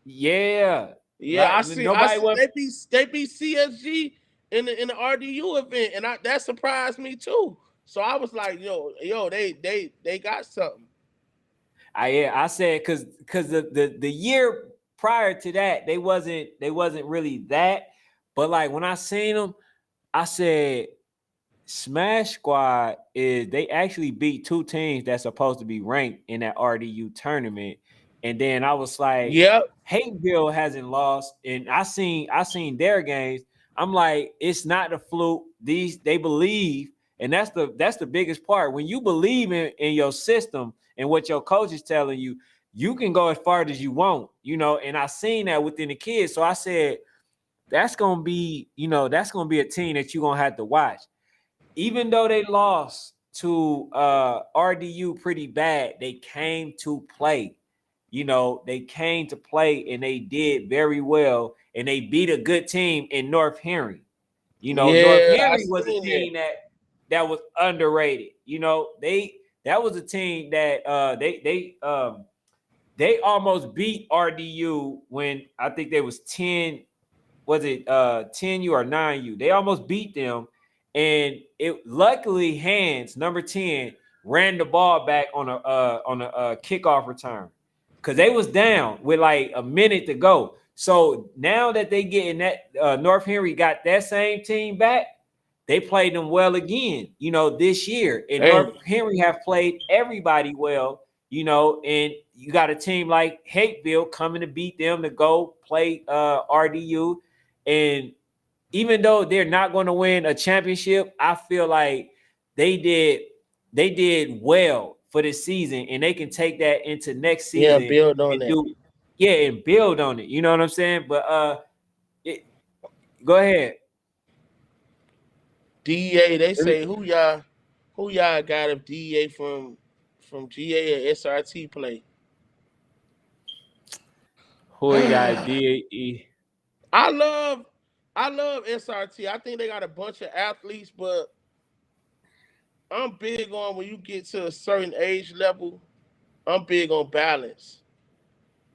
yeah, Yeah, like I nobody see was. they beat CSG in the RDU event, and that surprised me too. So I was like, yo, they got something. I said because the year prior to that they wasn't really that, but like when I seen them, I said Smash Squad is they actually beat two teams that's supposed to be ranked in that RDU tournament. And then I was like, Yep. Hateville hasn't lost. And I seen their games. I'm like, it's not a fluke. They believe, and that's the biggest part. When you believe in your system and what your coach is telling you, you can go as far as you want, and I seen that within the kids. So I said, that's gonna be a team that you're gonna have to watch even though they lost to RDU pretty bad, they came to play. They came to play and they did very well. And they beat a good team in North Henry. North Yeah, I Henry was a seen that. team that was underrated. That was a team that they almost beat RDU when I think they was 10, was it 10U or 9U? They almost beat them. And it luckily Hands, number 10, ran the ball back on a kickoff return. Cause they was down with like a minute to go. So now that they get in that North Henry got that same team back, they played them well again, this year. And North Hey, Henry have played everybody well, and you got a team like Hateville coming to beat them to go play RDU. And even though they're not going to win a championship, I feel like they did they did well for this season, and they can take that into next yeah, season build on and that. and build on it. You know what I'm saying? But it, go ahead. DEA, they say who y'all got if DEA from GA or SRT play? Who we got? I DAE. love I love SRT. I think they got a bunch of athletes, but I'm big on when you get to a certain age level, I'm big on balance.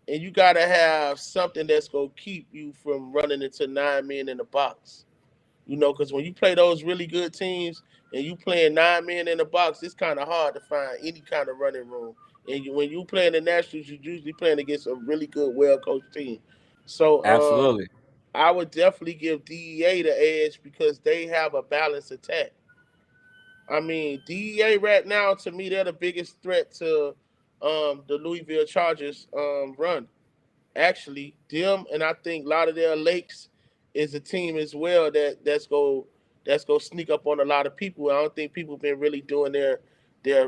And you gotta have something that's gonna keep you from running into 9 men in the box. Because when you play those really good teams and you playing 9 men in the box, it's kind of hard to find any kind of running room. And when you play in the Nationals, you usually playing against a really good, well coached team. So Absolutely. I would definitely give DEA the edge because they have a balanced attack. I mean, DEA right now to me they're the biggest threat to the Louisville Chargers run. Actually, them and I think Lauderdale Lakes is a team as well that's go sneak up on a lot of people. I don't think people been really doing their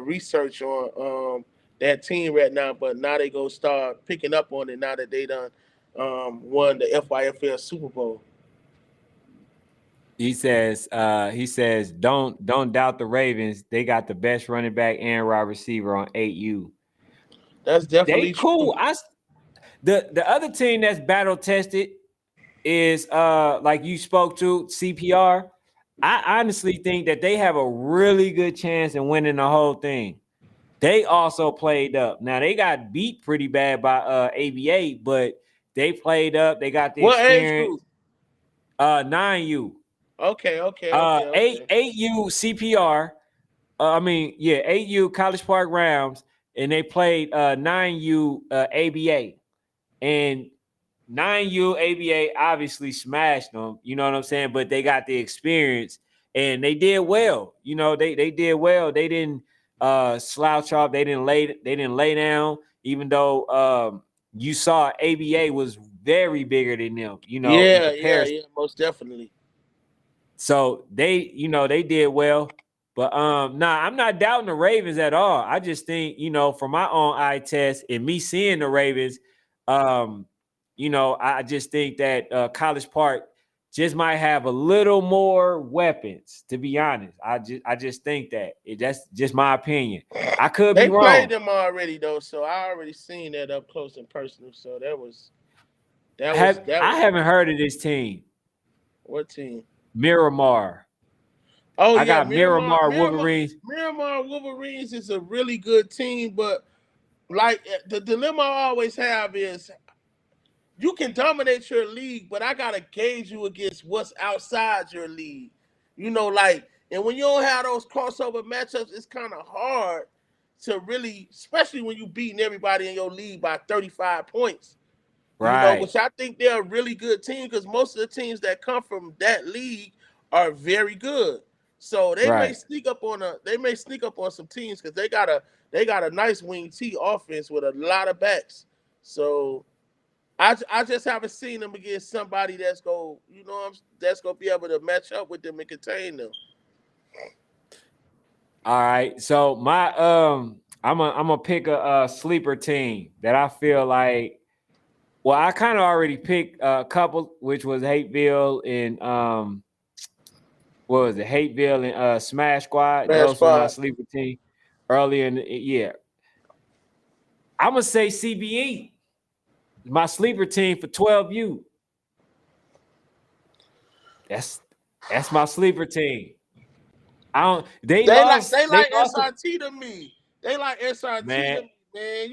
research on that team right now, but now they go start picking up on it now that they done won the FYFL Super Bowl. He says don't doubt the Ravens. They got the best running back and wide receiver on 8U. That's They definitely cool. true. The other team that's battle tested is like you spoke to CPR. I honestly think that they have a really good chance in winning the whole thing. They also played up. Now they got beat pretty bad by ABA, but they played up. They got the What age experience. group? 9U. Okay, okay, okay, Eight okay. 8U CPR. I mean, yeah, 8U College Park Rams, and they played 9U ABA. And 9U ABA obviously smashed them, you know what I'm saying? But they got the experience. and they did well. They did well. They didn't slouch off. They didn't lay down, even though you saw ABA was very bigger than them, in comparison. Yeah, most definitely. So they did well. But nah, I'm not doubting the Ravens at all. I just think, from my own eye test and me seeing the Ravens, um, I just think that College Park just might have a little more weapons, to be honest. I just think that's just my opinion. I could be They played wrong. them already though, so I already seen that up close and personal. So that I was haven't heard of this team, what team? Miramar. Oh I yeah, got Miramar Wolverines. Miramar Wolverines is a really good team, but like the dilemma I always have is you can dominate your league, but I gotta gauge you against what's outside your league. And when you don't have those crossover matchups, it's kind of hard to really, especially when you beating everybody in your league by 35 points. Right, Which I think they're a really good team because most of the teams that come from that league are very good. So right. they may sneak up on some teams because they got a nice wing T offense with a lot of backs. So I just haven't seen them against somebody that's gonna be able to match up with them and contain them. All right. So I'm gonna pick a sleeper team that I feel like. Well, I kind of already picked a couple, which was Hateville and what was it? Hateville and Smash Squad. Smash Those were my Squad. sleeper team earlier in the year. I'm gonna say CBE, my sleeper team for 12U. That's that's my sleeper team. I don't. They They like lost. they They like lost. SRT to me. They like SRT to Man, me, man.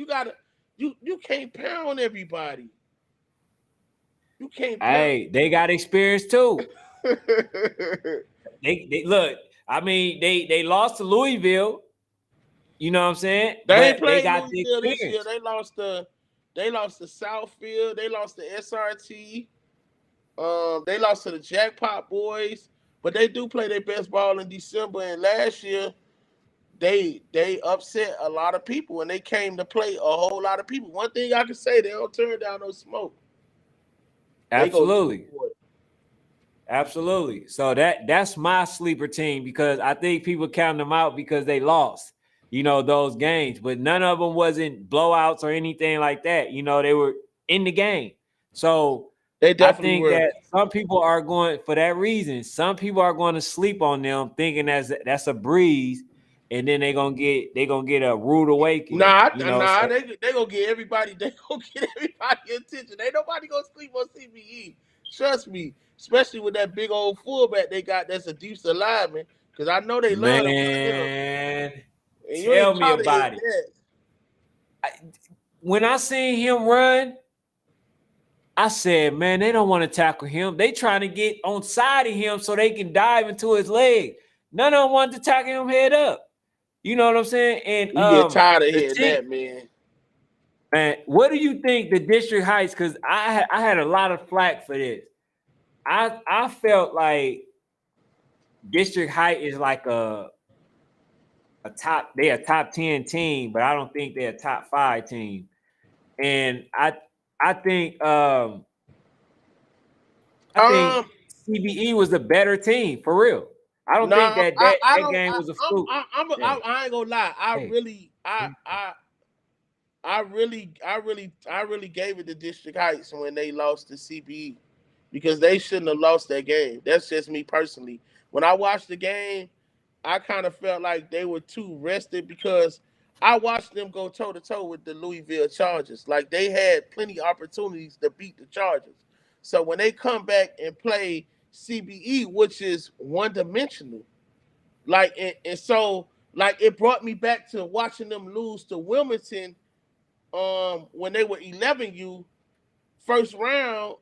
You can't pound everybody. You can't pound. hey, they got experience too. They look. I mean, they lost to Louisville. You know what I'm saying? They ain't But they played got the Louisville this year. experience. They lost to Southfield. They lost to SRT. They lost to the Jackpot Boys, but they do play their best ball in December. And last year, they upset a lot of people, and they came to play a whole lot of people. One thing I can say, they don't turn down no smoke. They go look Absolutely. for it. Absolutely. So that's my sleeper team because I think people count them out because they lost, those games. But none of them wasn't blowouts or anything like that. They were in the game. So They I definitely think were. that some people are going for that reason. Some people are going to sleep on them thinking that's a breeze, and then they gonna get a rude awakening. Nah, So they gonna get everybody. They gonna get everybody attention. Ain't nobody gonna sleep on CBE. Trust me, especially with that big old fullback they got. That's a deep alignment. Because I know they love to run him, man, and you tell ain't me taught to hit about it. that. When I seen him run, I said, man, they don't want to tackle him. They trying to get on side of him so they can dive into his leg. None of them wanted to tackle him head up. You know what I'm saying? And You get tired of the hitting team, that, man. man, what do you think the district heights? Because I had a lot of flack for this. I felt like district height is like a top 10 team, but I don't think they're a top 5 team. And I think I think Um, CBE was a better team for real. I don't think nah, that I, that, I that don't. game was a fluke. Hey, I ain't gonna lie. hey, I really gave it to District Heights when they lost to CBE because they shouldn't have lost that game. That's just me personally. When I watched the game, I kind of felt like they were too rested because I watched them go toe to toe with the Louisville Chargers. Like they had plenty of opportunities to beat the Chargers. So when they come back and play CBE, which is one dimensional, and so it brought me back to watching them lose to Wilmington when they were 11U first round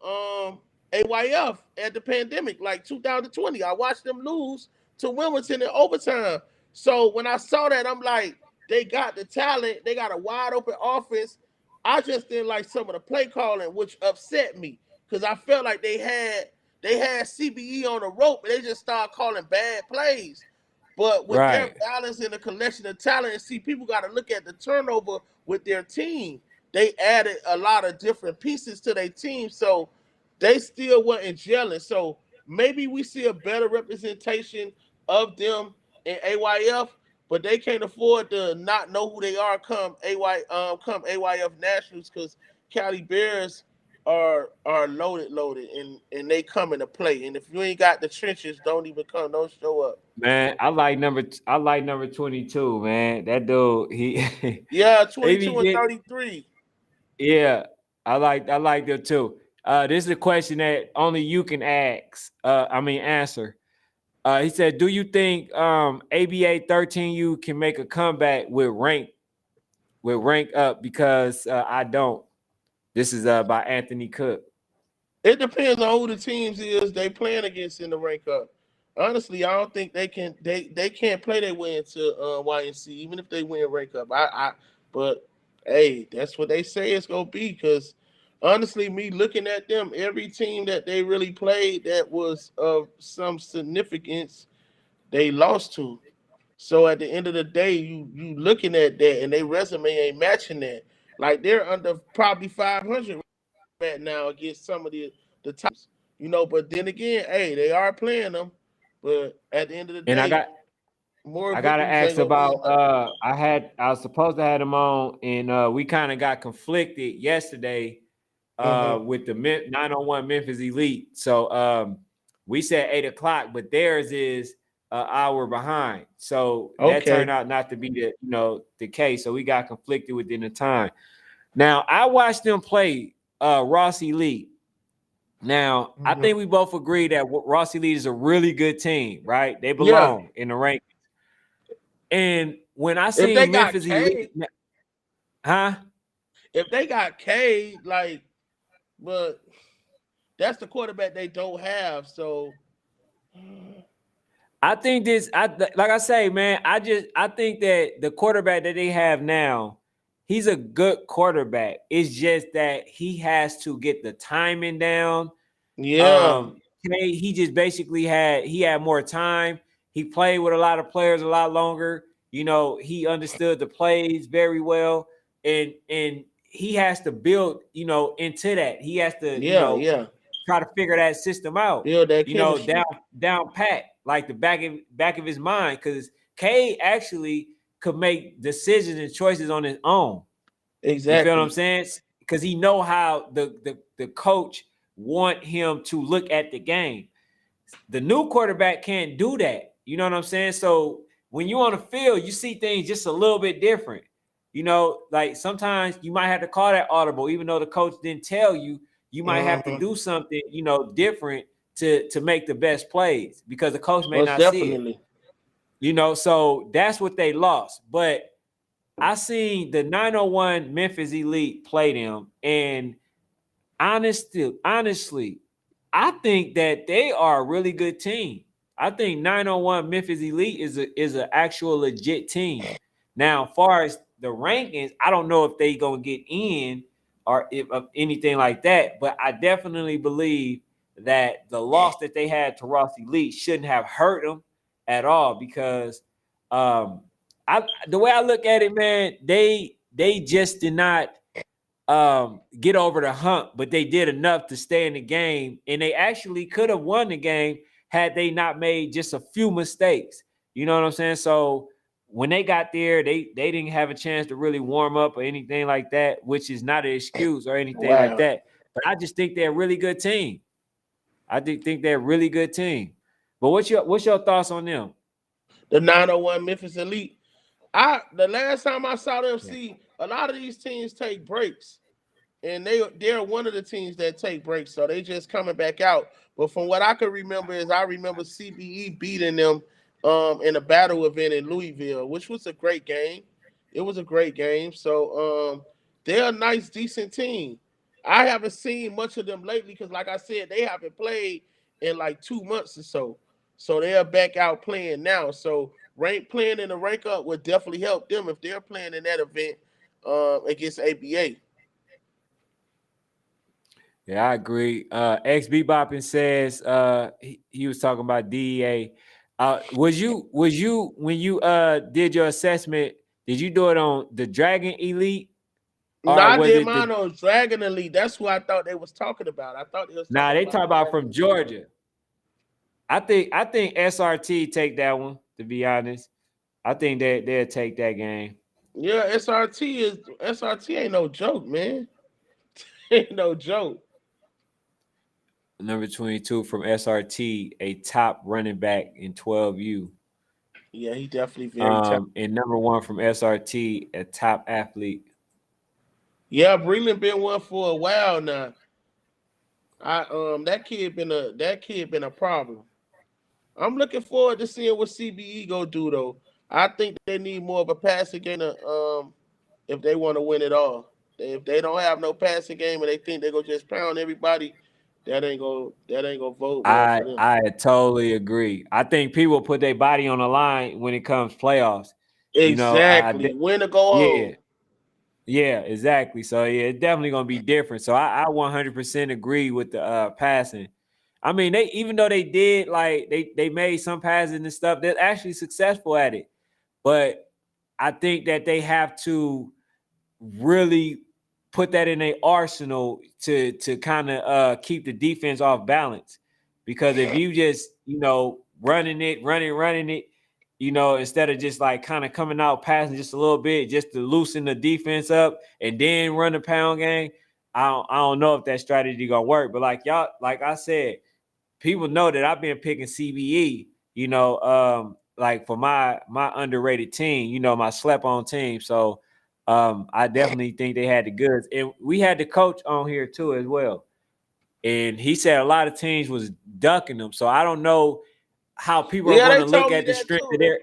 AYF at the pandemic, like 2020. I watched them lose to Wilmington in overtime. So when I saw that, I'm like, they got the talent, they got a wide open offense. I just didn't like some of the play calling, which upset me because I felt like they had CBE on the rope, and they just started calling bad plays. But with their Right. balance and the collection of talent, and see, people got to look at the turnover with their team. They added a lot of different pieces to their team, so they still wasn't gelling. So maybe we see a better representation of them in AYF, but they can't afford to not know who they are come AYF Nationals because Cali Bears are loaded, and they come into play. And if you ain't got the trenches, don't even come, don't show up. Man, I like number 22, man. That dude, he Yeah, he be 22 and get 33. yeah. I like them too. This is a question that only you can ask. Answer. He said, "Do you think ABA 13U can make a comeback with rank up? Because I don't." This is by Anthony Cook. It depends on who the teams is they playing against in the rank up. Honestly, I don't think they can't play their way into YNC even if they win rank up. But hey, that's what they say it's gonna be because honestly, me looking at them, every team that they really played that was of some significance, they lost to. So at the end of the day, you looking at that and they resume ain't matching that. Like they're under probably 500 right now against some of the tops, But then again, hey, they are playing them. But at the end of the And day, more I gotta victories ain't ask gonna about mean nothing. I was supposed to have him on, and we kind of got conflicted yesterday Uh-huh. with the 901 Memphis Elite. So we said 8 o'clock, but theirs is an hour behind. So that turned Okay. out not to be the case. So we got conflicted within the time. Now I watched them play Ross Elite. Now I Hmm. think we both agree that Ross Elite is a really good team, right? They Yeah. belong in the rank. And when I If they seen got Memphis Elite, K, huh? if they got K, like, but that's the quarterback they don't have. So I think like I say, man, I think that the quarterback that they have now, he's a good quarterback. It's just that he has to get the timing down. yeah, He just basically had more time. He played with a lot of players a lot longer. He understood the plays very well, and he has to build, into that. He has to, yeah. try to figure that system out, Build that down chemistry. pat, like the back of his mind, because K actually could make decisions and choices on his own. You feel what I'm Exactly. saying? Because he know how the coach want him to look at the game. The new quarterback can't do that. You know what I'm saying? So when you're on the field, you see things just a little bit different. Like sometimes you might have to call that audible, even though the coach didn't tell you. You might have to Hmm. do something, different to make the best plays because the coach may Most not see it. definitely. So that's what they lost. But I seen the 901 Memphis Elite play them, and honestly, I think that they are a really good team. I think 901 Memphis Elite is an actual legit team. Now, as far as the rankings, I don't know if they gonna get in or if anything like that, but I definitely believe that the loss that they had to Ross Elite shouldn't have hurt them at all because the way I look at it, man, they just did not get over the hump, but they did enough to stay in the game, and they actually could have won the game had they not made just a few mistakes. You know what I'm saying? So when they got there, they didn't have a chance to really warm up or anything like that, which is not an excuse or anything like Wow. that. But I just think they're a really good team. I think they're a really good team. But what's your thoughts on them? The 901 Memphis Elite. The last time I saw them, Yeah. see a lot of these teams take breaks, and they're one of the teams that take breaks, so they just coming back out. But from what I can remember is I remember CBE beating them in a battle event in Louisville, which was a great game. It was a great game. So they're a nice, decent team. I haven't seen much of them lately because, like I said, they haven't played in like 2 months or so. So they're back out playing now. So rank playing in the rank up would definitely help them if they're playing in that event against ABA. Yeah, I agree. X Bebopping says he was talking about DEA. Was you when you did your assessment, did you do it on the Dragon Elite No, or I was did it the mine on Dragon Elite. That's who I thought they was talking about. I thought they was nah, talking they about talk about Dragon from Elite. Georgia. I think SRT take that one, to be honest. I think they'll take that game. Yeah, SRT ain't no joke, man. Ain't no joke. Number 22 from SRT, a top running back in 12U. Yeah, he definitely very talented. And number one from SRT, a top athlete. Yeah, Breland been one for a while now. I that kid been a problem. I'm looking forward to seeing what CBE go do though. I think they need more of a passing game if they want to win it all. If they don't have no passing game and they think they go just pound everybody, that ain't gonna vote well I for them. I totally agree. I think people put their body on the line when it comes playoffs. You know, Exactly. Win or go yeah, home. yeah, exactly. So yeah, it's definitely gonna be different. So I 100% agree with the passing. I mean, they even though they did like they made some passes and stuff, they're actually successful at it. But I think that they have to really put that in their arsenal to kind of keep the defense off balance. Because if you just running it, instead of just like kind of coming out passing just a little bit just to loosen the defense up and then run the pound game, I don't know if that strategy gonna work. But like y'all, like I said, people know that I've been picking CBE, like for my underrated team, my slept on team. So I definitely think they had the goods. And we had the coach on here too as well. And he said a lot of teams was ducking them. So I don't know how people are Yeah, going they to look told me at the that strength too. of their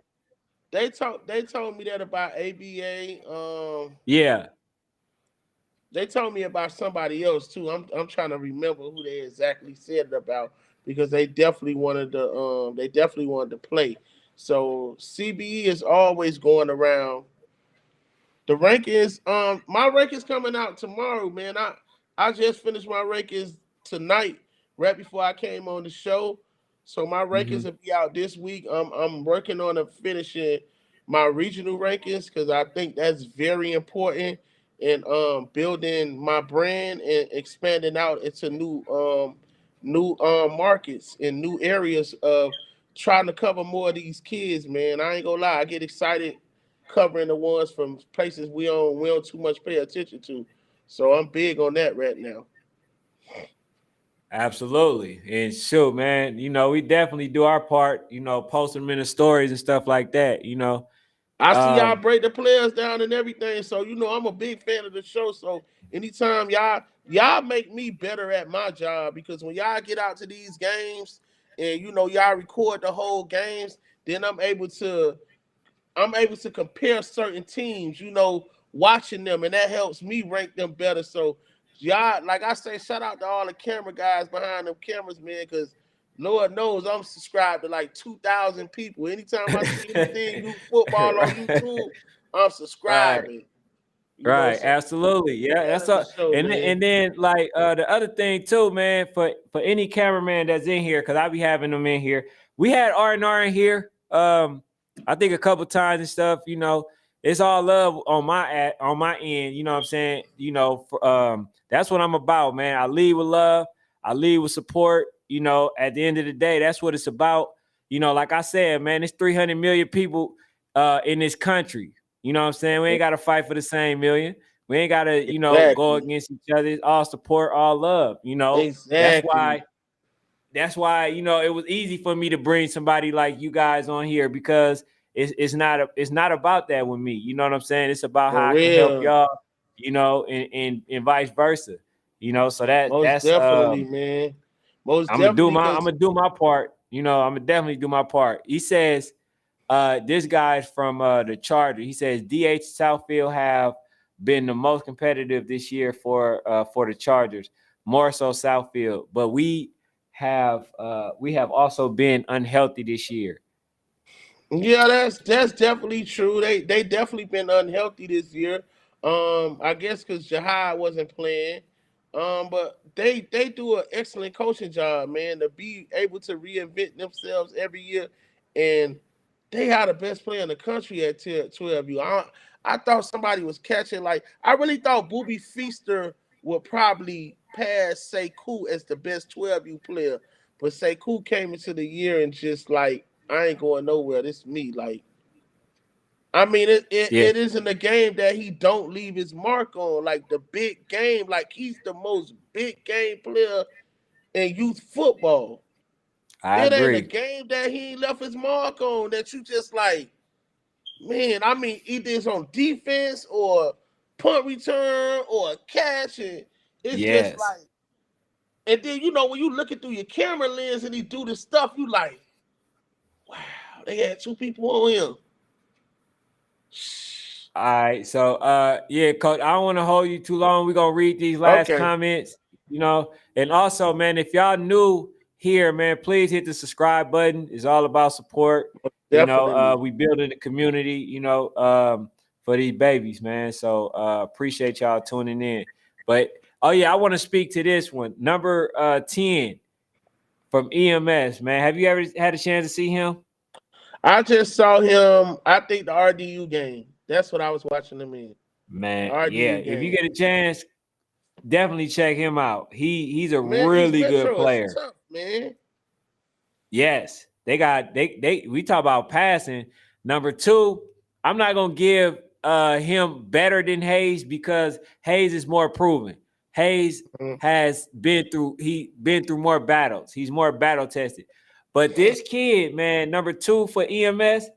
They told me that about ABA. yeah. They told me about somebody else too. I'm trying to remember who they exactly said it about because they definitely wanted to play. So CBE is always going around the rankings. My rankings coming out tomorrow, man. I just finished my rankings tonight, right before I came on the show. So my rankings Mm-hmm. will be out this week. I'm working on finishing my regional rankings because I think that's very important in building my brand and expanding out into new markets and new areas of trying to cover more of these kids, man. I ain't gonna lie, I get excited covering the ones from places we don't too much pay attention to. So I'm big on that right now. Absolutely. And shoot, man, we definitely do our part, post them in the stories and stuff like that. I see y'all Um, break the players down and everything. So I'm a big fan of the show. So anytime y'all make me better at my job because when y'all get out to these games and y'all record the whole games, then I'm able to compare certain teams, watching them, and that helps me rank them better. So, y'all, like I say, shout out to all the camera guys behind them cameras, man, because Lord knows I'm subscribed to like 2,000 people. Anytime I see anything you football on right. YouTube, I'm Right. subscribing. Right, So absolutely. Yeah, fan that's of the a show, man. and then like the other thing too, man, for any cameraman that's in here, because I be having them in here. We had R&R in here, I think a couple times and stuff. It's all love on my end. You know what I'm saying? That's what I'm about, man. I lead with love. I lead with support. At the end of the day, that's what it's about. Like I said, man, it's 300 million people in this country. You know what I'm saying? We ain't got to fight for the same million. We ain't got to, go Exactly. against each other. It's all support, all love. That's Exactly. why. That's why it was easy for me to bring somebody like you guys on here because it's not about that with me. You know what I'm saying? It's about For how I can help real. y'all. And vice versa. So Most that's definitely, man. Most I'm gonna do definitely, my I'm because gonna do my part. I'm gonna definitely do my part. He says this guy's from the Charger. He says DH Southfield have been the most competitive this year for the Chargers, more so Southfield. But we have also been unhealthy this year. yeah, that's definitely true. They definitely been unhealthy this year. I guess because Jahad wasn't playing. But they do an excellent coaching job, man, to be able to reinvent themselves every year, and they had the best player in the country at 12U. I thought somebody was catching, like I really thought Booby Feaster would probably pass Sekou as the best 12U player, but Sekou came into the year and just like I ain't going nowhere. This is me, like I mean, Yeah, it isn't a game that he don't leave his mark on. Like the big game, like he's the most big game player in youth football. I It ain't a agree. game that he ain't left his mark on that you just like, man, I mean, either it's on defense or punt return or a catch. And it's just Yes, like, and then, you know, when you looking through your camera lens and he do this stuff, you like, wow, they had two people on him. all right. So yeah, coach, I don't want to hold you too long. We're gonna read these last Okay, comments, and also, man, if y'all new here, man, please hit the subscribe button. It's all about support. definitely. We building a community, for these babies, man. So appreciate y'all tuning in. But oh yeah, I want to speak to this one. Number 10 from EMS, man. Have you ever had a chance to see him? I just saw him. I think the RDU game. That's what I was watching him in. The Man, yeah. RDU If you game. get a chance, definitely check him out. He's a Man, East really good Metro is player. tough, man. Yes, they we talk about passing. Number two, I'm not gonna give him better than Hayes because Hayes is more proven. Hayes Mhm. has been through more battles. He's more battle tested. But this kid, man, number two for EMS,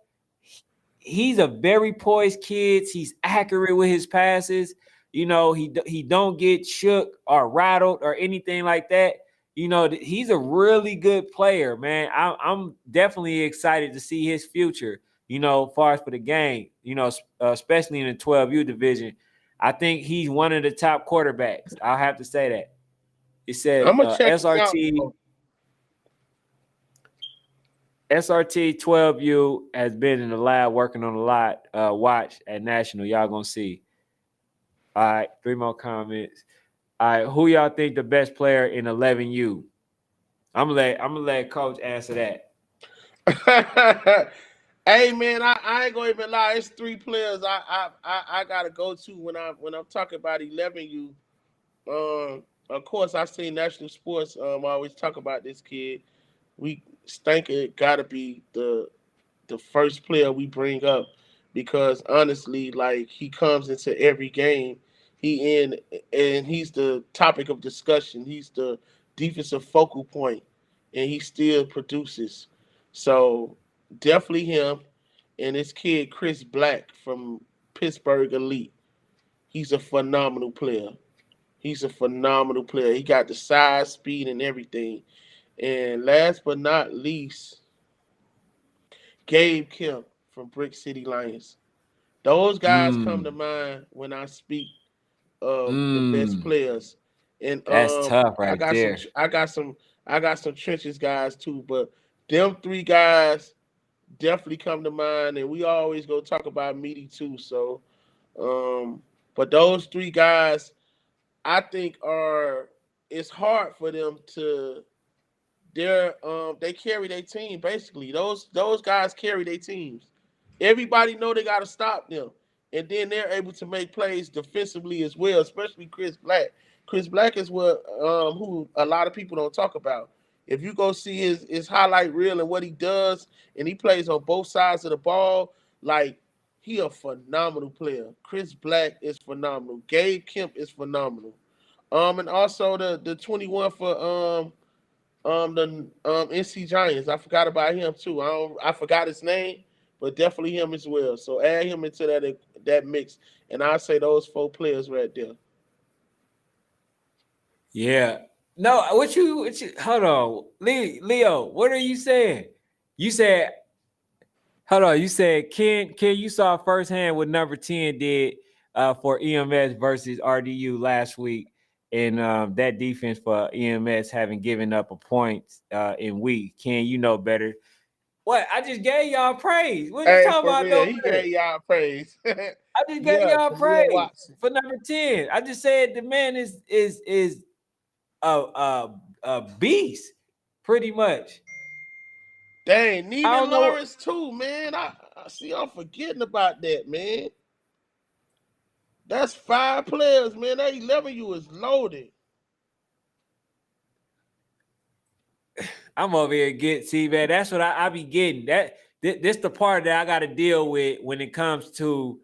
he's a very poised kid. He's accurate with his passes. He don't get shook or rattled or anything like that. He's a really good player, man. I'm definitely excited to see his future. As far as for the game, especially in the 12U division, I think he's one of the top quarterbacks. I'll have to say that. It said I'm gonna check him out. SRT Though. SRT 12U has been in the lab working on a lot. Watch at National. Y'all gonna see. All right, three more comments. All right, who y'all think the best player in 11U? I'm gonna let Coach answer that. Hey man, I ain't gonna even lie. It's three players I gotta go to when I'm talking about 11U. Of course I see national sports. I always talk about this kid. We think it gotta be the first player we bring up because honestly, like he comes into every game, he in and he's the topic of discussion. He's the defensive focal point, and he still produces. So definitely him and this kid Chris Black from Pittsburgh Elite. He's a phenomenal player. He's a phenomenal player. He got the size, speed, and everything. And last but not least, Gabe Kemp from Brick City Lions. Those guys come to Mm, mind when I speak of the best mm. players. And That's tough I right got some there. I got some trenches guys too, but them three guys definitely come to mind and we always go talk about meaty too. So but those three guys I think are it's hard for them to they carry their team basically. Those guys carry their teams. Everybody know they got to stop them, and then they're able to make plays defensively as well. Especially Chris Black. Chris Black is what who a lot of people don't talk about. If you go see his highlight reel and what he does, and he plays on both sides of the ball, like he a phenomenal player. Chris Black is phenomenal. Gabe Kemp is phenomenal. And also the 21 for the NC Giants. I forgot about him too. I forgot his name, but definitely him as well. So add him into that mix, and I say those four players right there. Yeah. No, what you hold on. Leo, what are you saying? You said, hold on, you said Ken, you saw firsthand what number 10 did for EMS versus RDU last week. And that defense for EMS having given up a point in week. Ken, you know better. What? I just gave y'all praise. What you Hey, talking for about real, over he there? gave y'all praise. I just gave Yeah, y'all Jamil praise Watson. for number 10. I just said the man is a beast, pretty much. Dang, I Neiman don't know. Lawrence too, man. I see. I'm forgetting about that, man. That's 5 players, man. That 11 you is loaded. I'm over here get see, man. That's what I be getting. This the part that I got to deal with when it comes to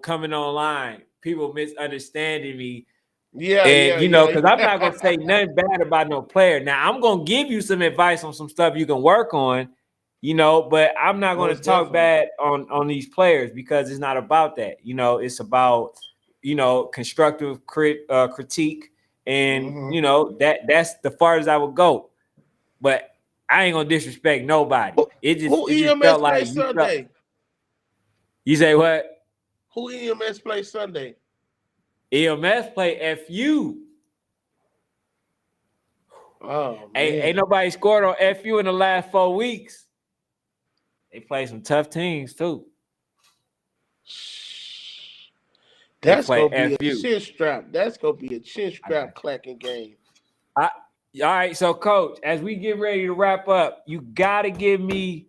coming online. People misunderstanding me, Yeah, and yeah, because I'm not gonna say yeah. nothing bad about no player. Now I'm gonna give you some advice on some stuff you can work on, but I'm not gonna Most talk definitely. bad on these players because it's not about that. It's about constructive critique, and Hmm. that's the farthest I would go. But I ain't gonna disrespect nobody. Who, It just who it just EMS felt play like you felt. Sunday? You say what? Who EMS play Sunday? EMS play FU. Oh Ain't man, nobody scored on FU in the last 4 weeks. They play some tough teams too. They that's play gonna be a FU. chin strap. That's gonna be a chin strap clacking game. I, all right, so coach, as we get ready to wrap up, you gotta give me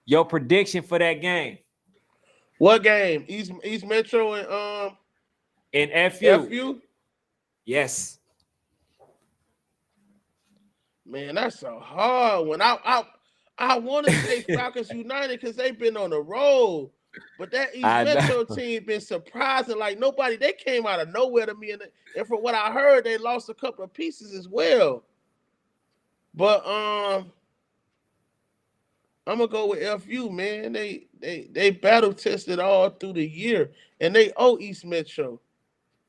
your prediction for that game What game? East Metro and in FU. FU. Yes, Man, that's so hard. I want to say Falcons United because they've been on the road, but that East I know. Metro team been surprising. Like nobody, they came out of nowhere to me, and from what I heard, they lost a couple of pieces as well. But I'm gonna go with FU, man. They battle tested all through the year, and they owe East Metro.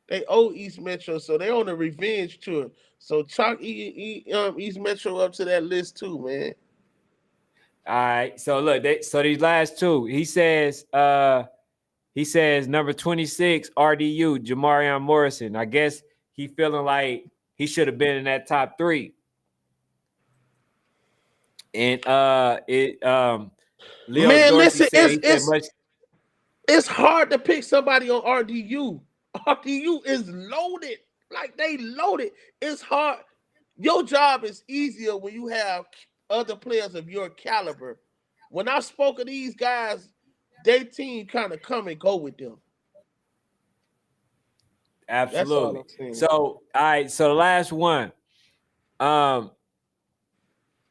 They owe East Metro, so they on a revenge tour. So chalk East Metro up to that list too, man. All right. So look, so these last two, he says number 26, RDU, Jamarion Morrison. I guess he feeling like he should have been in that top three. And it Leo Man, Dorsey listen, said he said much. it's hard to pick somebody on RDU. RDU is loaded. Like they loaded. It's hard. Your job is easier when you have other players of your caliber. When I spoke of these guys, their team kind of come and go with them. That's all Absolutely. I'm saying. So all right, so the last one. Um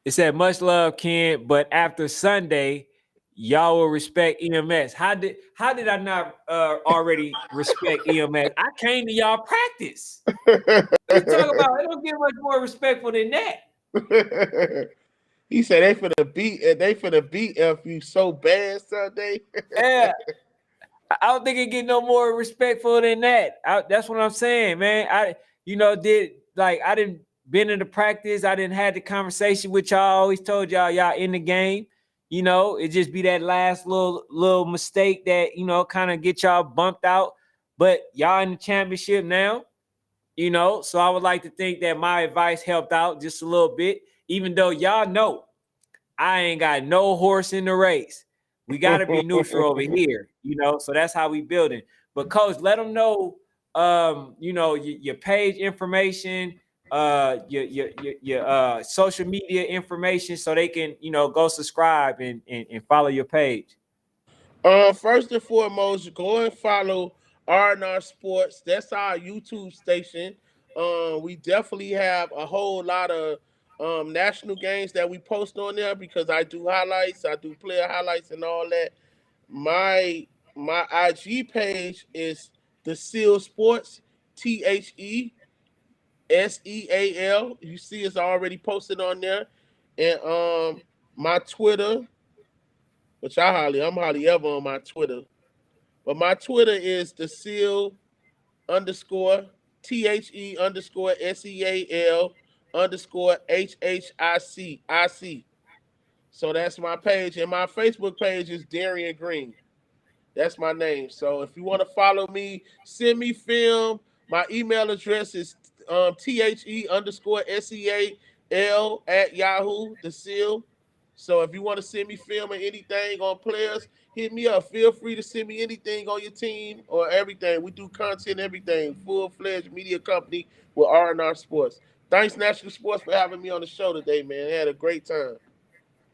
it said much love, Ken, but after Sunday, y'all will respect EMS. How did I not already respect EMS? I came to y'all practice. What you talking about? It don't get much more respectful than that. He said they for the beat FU so bad Sunday. Yeah, I don't think it get no more respectful than that. That's what I'm saying, man. I didn't been in the practice. I didn't had the conversation with y'all. I always told y'all in the game. It just be that last little mistake that kind of get y'all bumped out. But y'all in the championship now. So I would like to think that my advice helped out just a little bit, even though y'all know I ain't got no horse in the race. We got to be neutral over here, So that's how we building. But coach, let them know, your page information, your social media information, so they can, go subscribe and follow your page. First and foremost, go and follow R&R Sports. That's our YouTube station. We definitely have a whole lot of national games that we post on there because I do highlights, I do player highlights and all that. My IG page is the Seal Sports, TheSeal. You see, it's already posted on there, and my Twitter, which I'm hardly ever on my Twitter, but my Twitter is the Seal underscore THE_SEAL_HHIC. So that's my page, and my Facebook page is Darian Green. That's my name. So if you want to follow me, send me film. My email address is THE_SEAL at Yahoo, the seal. So if you want to send me film or anything on players, hit me up. Feel free to send me anything on your team or everything. We do content, everything. Full fledged media company with R&R Sports. Thanks, National Sports, for having me on the show today, man. I had a great time.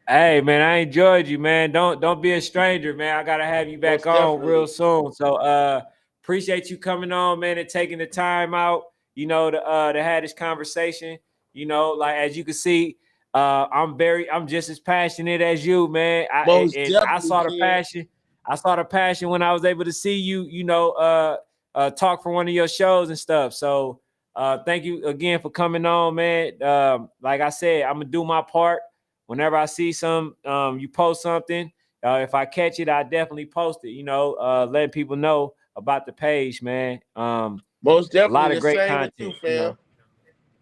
Hey man, I enjoyed you, man. Don't be a stranger, man. I gotta have you back Most on real definitely. soon. So appreciate you coming on, man, and taking the time out, to have this conversation. Like as you can see, I'm just as passionate as you, man. Most And I definitely, saw the Ken. passion. I saw the passion when I was able to see you, talk for one of your shows and stuff. So thank you again for coming on, man. Like I said, I'm gonna do my part. Whenever I see you post something, if I catch it, I definitely post it, letting people know about the page, man. Most A lot definitely. of The great same with you, content. fam.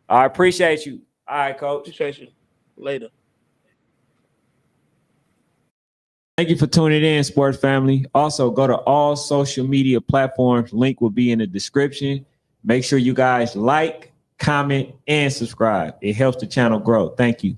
I appreciate you. All right, coach. Appreciate you. Later. Thank you for tuning in, sports family. Also, go to all social media platforms. Link will be in the description. Make sure you guys like, comment, and subscribe. It helps the channel grow. Thank you.